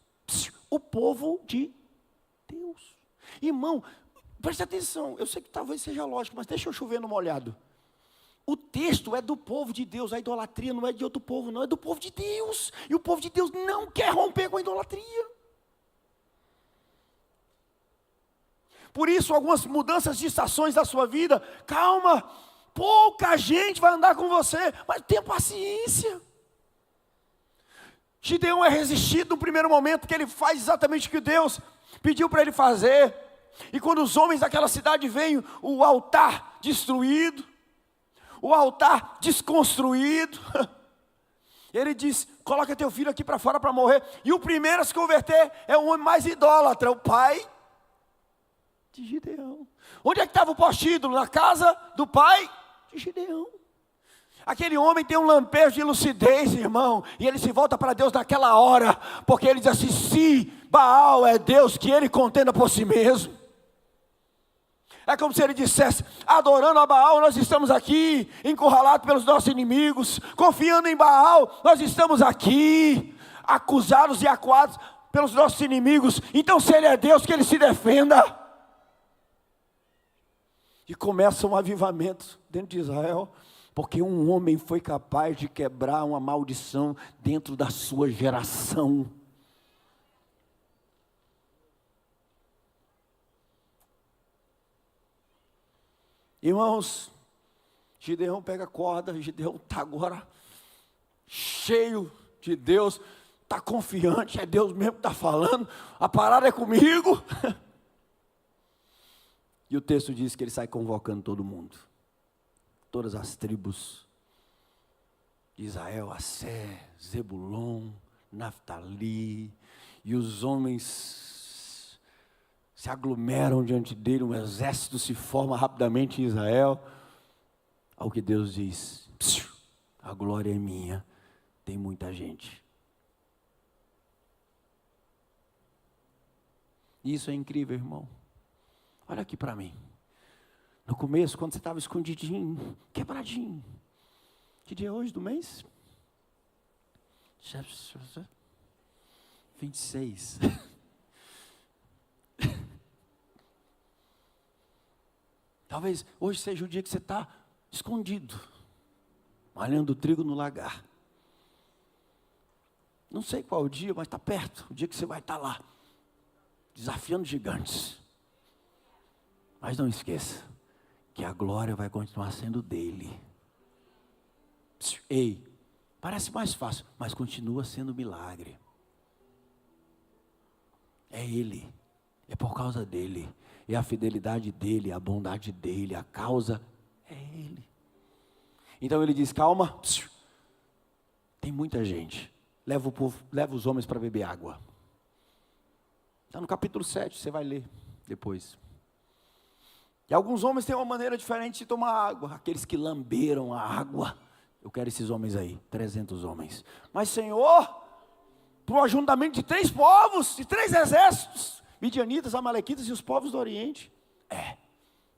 O povo de Deus. Irmão, preste atenção. Eu sei que talvez seja lógico, mas deixa eu chover no molhado. O texto é do povo de Deus. A idolatria não é de outro povo, não. É do povo de Deus. E o povo de Deus não quer romper com a idolatria. Por isso, algumas mudanças de estações da sua vida. Calma. Pouca gente vai andar com você, mas tenha paciência. Gideão é resistido no primeiro momento, porque ele faz exatamente o que Deus pediu para ele fazer. E quando os homens daquela cidade veem o altar destruído, o altar desconstruído, ele diz: coloca teu filho aqui para fora para morrer. E o primeiro a se converter é o homem mais idólatra, o pai de Gideão. Onde é que estava o poste-ídolo? Na casa do pai de Gideão. Aquele homem tem um lampejo de lucidez, irmão, e ele se volta para Deus naquela hora, porque ele diz assim: se Baal é Deus, que ele contenda por si mesmo. É como se ele dissesse: adorando a Baal, nós estamos aqui, encurralados pelos nossos inimigos, confiando em Baal, nós estamos aqui, acusados e acuados pelos nossos inimigos, então se ele é Deus, que ele se defenda. E começa um avivamento dentro de Israel, porque um homem foi capaz de quebrar uma maldição dentro da sua geração. Irmãos, Gideão pega a corda, Gideão está agora cheio de Deus, está confiante, é Deus mesmo que está falando, a parada é comigo. E o texto diz que ele sai convocando todo mundo, todas as tribos de Israel, Assé, Zebulon, Naftali, e os homens se aglomeram diante dele, um exército se forma rapidamente em Israel. Ao que Deus diz: a glória é minha, tem muita gente. Isso é incrível, irmão. Olha aqui para mim. No começo, quando você estava escondidinho, quebradinho. Que dia é hoje do mês? 26. Talvez hoje seja o dia que você está escondido, malhando trigo no lagar. Não sei qual o dia, mas está perto. O dia que você vai estar lá, desafiando gigantes. Mas não esqueça que a glória vai continuar sendo dele. Ei, parece mais fácil, mas continua sendo milagre. É ele, é por causa dele, é a fidelidade dele, a bondade dele, a causa é ele. Então ele diz: calma, tem muita gente, leva o povo, leva os homens para beber água. Está no capítulo 7, você vai ler depois. E alguns homens têm uma maneira diferente de tomar água. Aqueles que lamberam a água. Eu quero esses homens aí, 300 homens. Mas Senhor, para o ajuntamento de 3 povos, de 3 exércitos, midianitas, amalequitas e os povos do Oriente.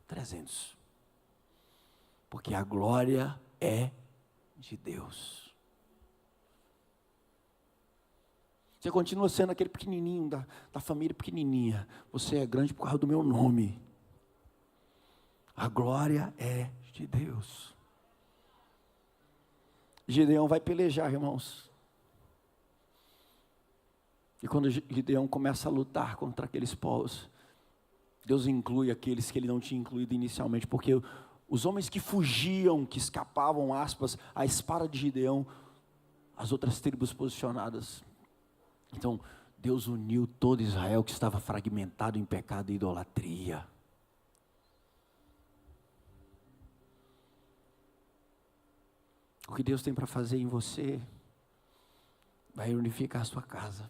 300. Porque a glória é de Deus. Você continua sendo aquele pequenininho, da família pequenininha. Você é grande por causa do meu nome. A glória é de Deus. Gideão vai pelejar, irmãos. E quando Gideão começa a lutar contra aqueles povos, Deus inclui aqueles que ele não tinha incluído inicialmente, porque os homens que fugiam, que escapavam, aspas, à espada de Gideão, as outras tribos posicionadas. Então, Deus uniu todo Israel que estava fragmentado em pecado e idolatria. O que Deus tem para fazer em você vai unificar a sua casa.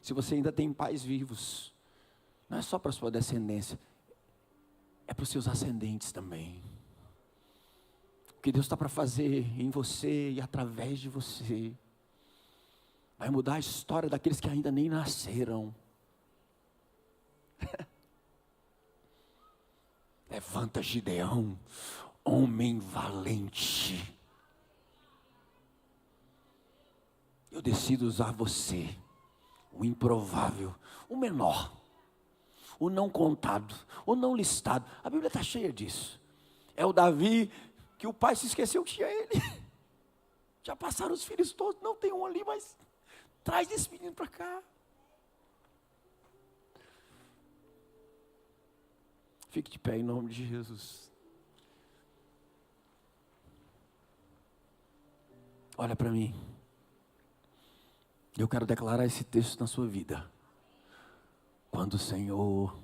Se você ainda tem pais vivos, não é só para a sua descendência, é para os seus ascendentes também. O que Deus está para fazer em você e através de você Vai mudar a história daqueles que ainda nem nasceram. Levanta, Gideão, homem valente. Eu decido usar você, o improvável, o menor, o não contado, o não listado. A Bíblia está cheia disso. É o Davi que o pai se esqueceu que tinha ele. Já passaram os filhos todos, não tem um ali, mas traz esse menino para cá. Fique de pé em nome de Jesus. Olha para mim. Eu quero declarar esse texto na sua vida. Quando o Senhor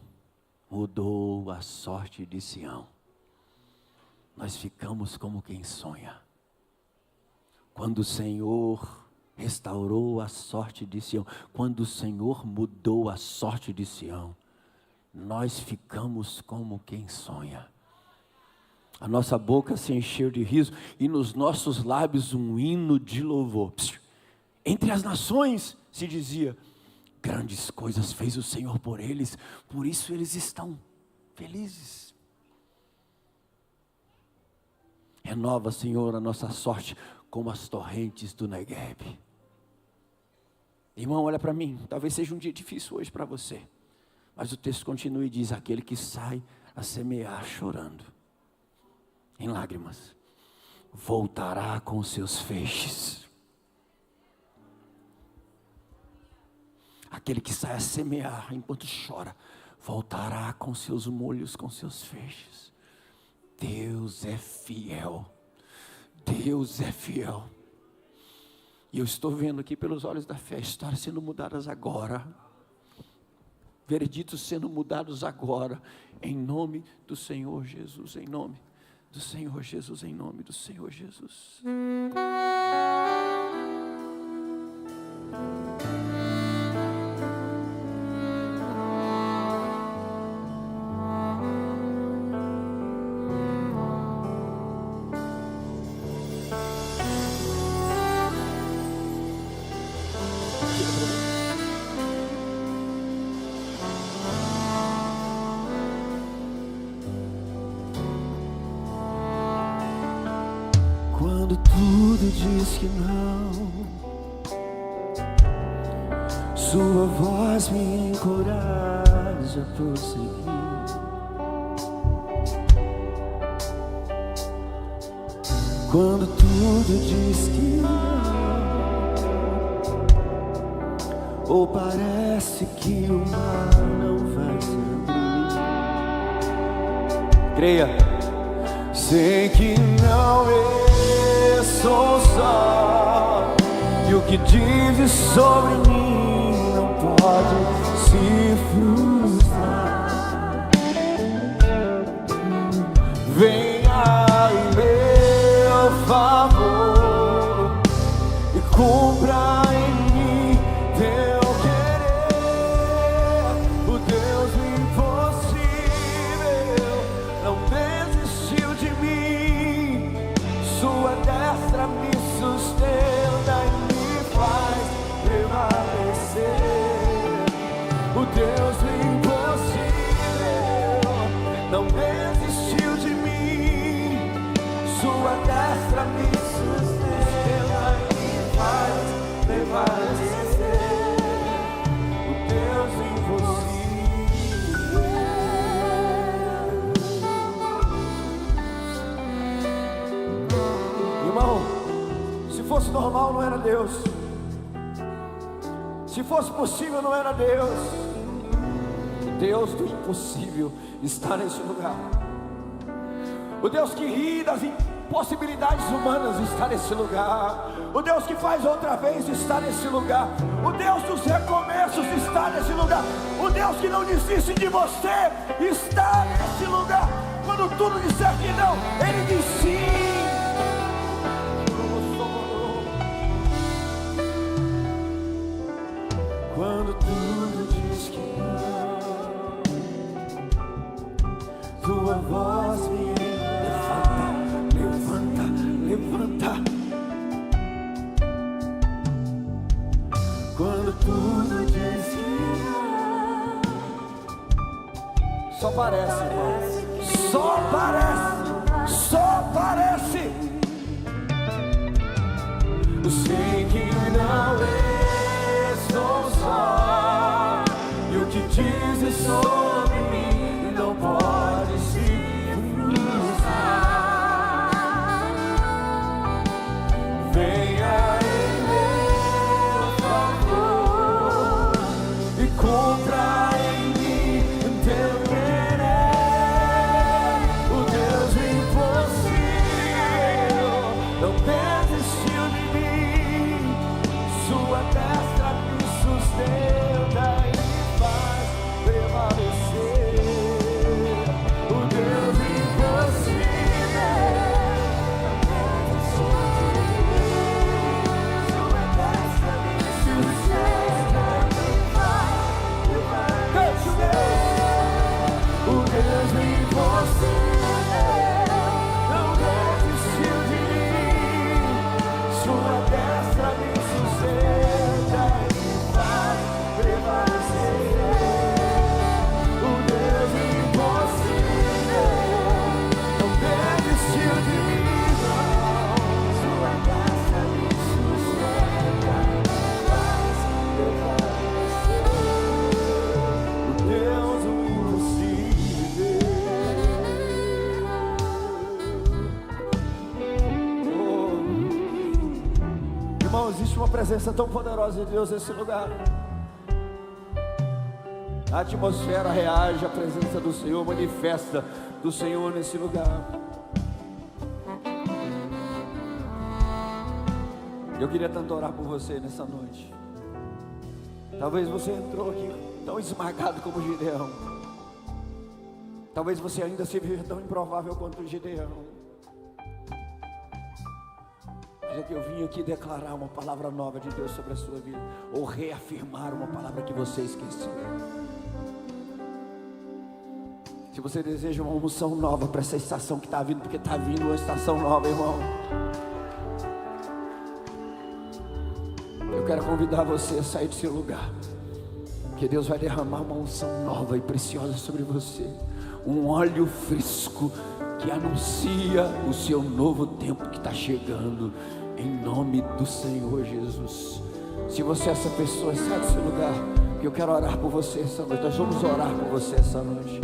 mudou a sorte de Sião, nós ficamos como quem sonha. Quando o Senhor restaurou a sorte de Sião, quando o Senhor mudou a sorte de Sião, nós ficamos como quem sonha. A nossa boca se encheu de riso e nos nossos lábios um hino de louvor. Entre as nações se dizia: grandes coisas fez o Senhor por eles, por isso eles estão felizes. Renova, Senhor, a nossa sorte como as torrentes do Negueb. Irmão, olha para mim, talvez seja um dia difícil hoje para você, mas o texto continua e diz: aquele que sai a semear chorando, em lágrimas, voltará com os seus feixes. Aquele que sai a semear enquanto chora, voltará com seus molhos, com seus feixes. Deus é fiel. Deus é fiel. E eu estou vendo aqui pelos olhos da fé, histórias sendo mudadas agora. Vereditos sendo mudados agora. Em nome do Senhor Jesus, em nome do Senhor Jesus, em nome do Senhor Jesus. Quando tudo diz que não, sua voz me encoraja a prosseguir. Quando tudo diz que não, ou parece que o mar não vai se abrir, creia, sei que não sou só, e o que dizes sobre mim não pode se frustrar. Venha em meu favor e cumpra em mim teu querer. O Deus do impossível não desistiu de mim. Sua destra me sustenta e me faz prevalecer. O Deus do impossível não desistiu de mim. Sua destra me sustenta e me faz prevalecer. O Deus do impossível. Irmão, se fosse normal não era Deus. Se fosse possível não era Deus. Deus do impossível está nesse lugar. O Deus que ri das impossibilidades humanas está nesse lugar. O Deus que faz outra vez está nesse lugar. O Deus dos recomeços está nesse lugar. O Deus que não desiste de você está nesse lugar. Quando tudo disser que não, Ele diz sim. Quando tudo diz que não, tua voz me levanta, levanta, levanta. Quando tudo diz que não. Só parece, irmão. Só parece. Só parece. Eu sei que não estou só. E o que dizes sobre mim não pode se frustrar. Venha em meu favor e cumpra em mim teu querer. O Deus impossível não desistiu de mim. Sua destra me sustenta e me faz prevalecer. O Deus impossível não desistiu de mim. Sua destra me sustenta e me faz prevalecer. O Deus impossível não desistiu de mim. Sua destra me sustenta e me faz prevalecer. O Deus impossível não desistiu de mim, não. Sua destra me sustenta e me faz prevalecer. O Deus impossível. Irmão, existe uma presença tão poderosa de Deus nesse lugar. A atmosfera reage à presença do Senhor, manifesta do Senhor nesse lugar. Eu queria tanto orar por você nessa noite. Talvez você entrou aqui tão esmagado como Gideão. Talvez você ainda se veja tão improvável quanto Gideão. Mas é que eu vim aqui declarar uma palavra nova de Deus sobre a sua vida, ou reafirmar uma palavra que você esqueceu. Se você deseja uma unção nova para essa estação que está vindo, porque está vindo uma estação nova, irmão, eu quero convidar você a sair desse lugar, porque Deus vai derramar uma unção nova e preciosa sobre você, um óleo fresco que anuncia o seu novo tempo que está chegando, em nome do Senhor Jesus. Se você é essa pessoa, sai desse lugar, que eu quero orar por você essa noite. Nós vamos orar por você essa noite.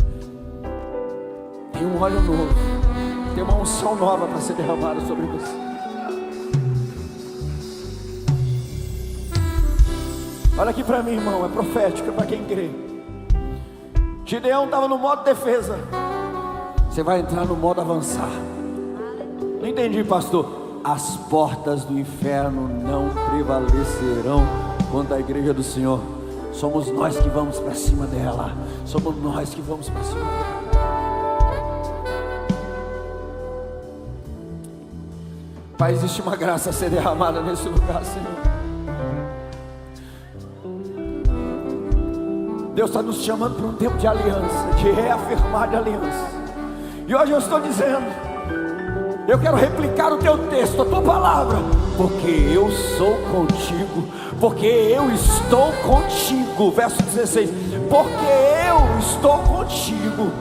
Tem um óleo novo, tem uma unção nova para ser derramada sobre você. Olha aqui para mim, irmão, é profético, é para quem crê. Gideão estava no modo defesa, você vai entrar no modo avançar. Não entendi, pastor. As portas do inferno não prevalecerão contra a igreja do Senhor. Somos nós que vamos para cima dela. Somos nós que vamos para cima dela. Pai, existe uma graça a ser derramada nesse lugar, Senhor. Deus está nos chamando para um tempo de aliança, de reafirmar de aliança. E hoje eu estou dizendo, eu quero replicar o teu texto, a tua palavra, porque eu sou contigo, porque eu estou contigo. Verso 16, porque eu estou contigo.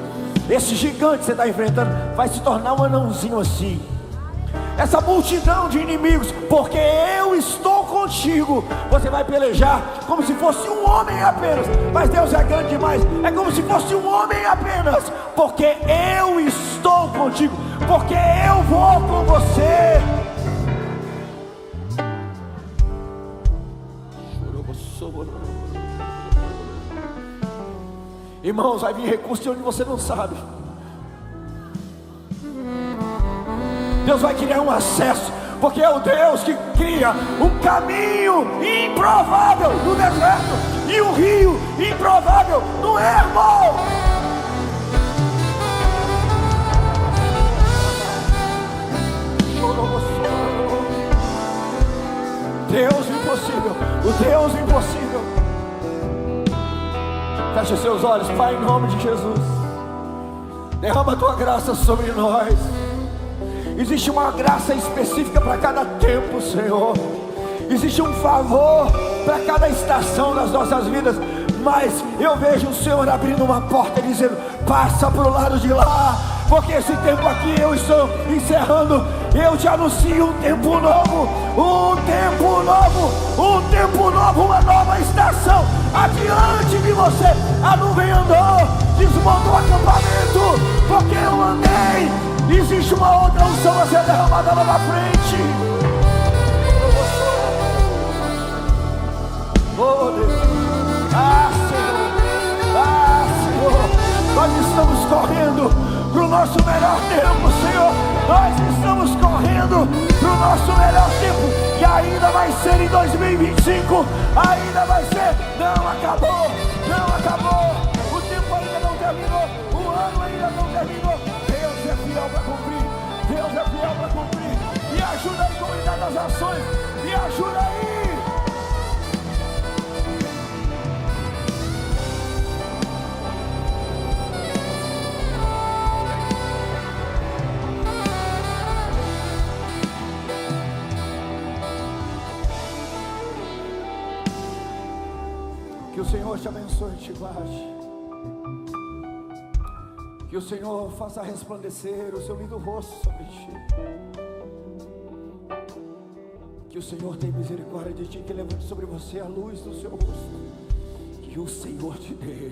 Esse gigante que você está enfrentando vai se tornar um anãozinho assim. Essa multidão de inimigos, porque eu estou contigo. Você vai pelejar como se fosse um homem apenas, mas Deus é grande demais. É como se fosse um homem apenas, porque eu estou contigo, porque eu vou com você. Irmãos, vai vir recurso de onde você não sabe. Deus vai criar um acesso, porque é o Deus que cria um caminho improvável no deserto e um rio improvável no ermo. Deus impossível, o Deus impossível. Feche seus olhos, Pai, em nome de Jesus. Derrama a tua graça sobre nós. Existe uma graça específica para cada tempo, Senhor. existe um favor para cada estação das nossas vidas, mas eu vejo o Senhor abrindo uma porta e dizendo: passa para o lado de lá, porque esse tempo aqui eu estou encerrando. Eu te anuncio um tempo novo, um tempo novo, um tempo novo, uma nova estação adiante de você. A nuvem andou, desmontou o acampamento, porque eu andei. Existe uma outra unção a ser derramada lá na frente. Oh Deus, Senhor, nós estamos correndo para o nosso melhor tempo, Senhor. Nós estamos correndo para o nosso melhor tempo, e ainda vai ser em 2025, ainda vai ser. Não acabou, não acabou, o tempo ainda não terminou, o ano ainda não terminou. Deus é fiel para cumprir, Deus é fiel para cumprir. Me ajuda aí, comunidade das ações, me ajuda aí. Que o Senhor te abençoe e te guarde. Que o Senhor faça resplandecer o seu lindo rosto sobre ti. Que o Senhor tenha misericórdia de ti, que levante sobre você a luz do seu rosto. Que o Senhor te dê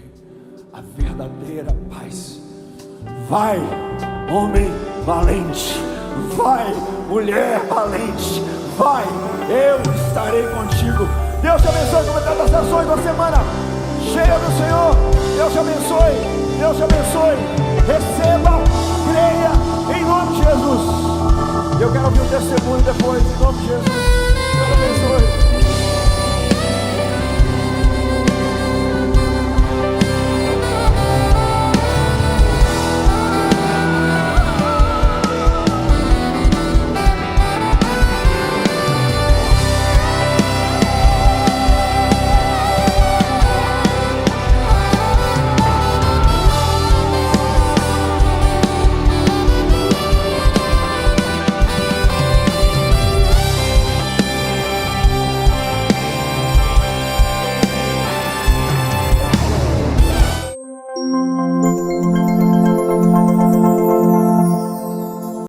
a verdadeira paz. Vai, homem valente. Vai, mulher valente. Vai, eu estarei contigo. Deus te abençoe, comentando as ações da semana cheia do Senhor. Deus te abençoe, Deus te abençoe. Receba, creia, em nome de Jesus. Eu quero ouvir o testemunho depois, em nome de Jesus.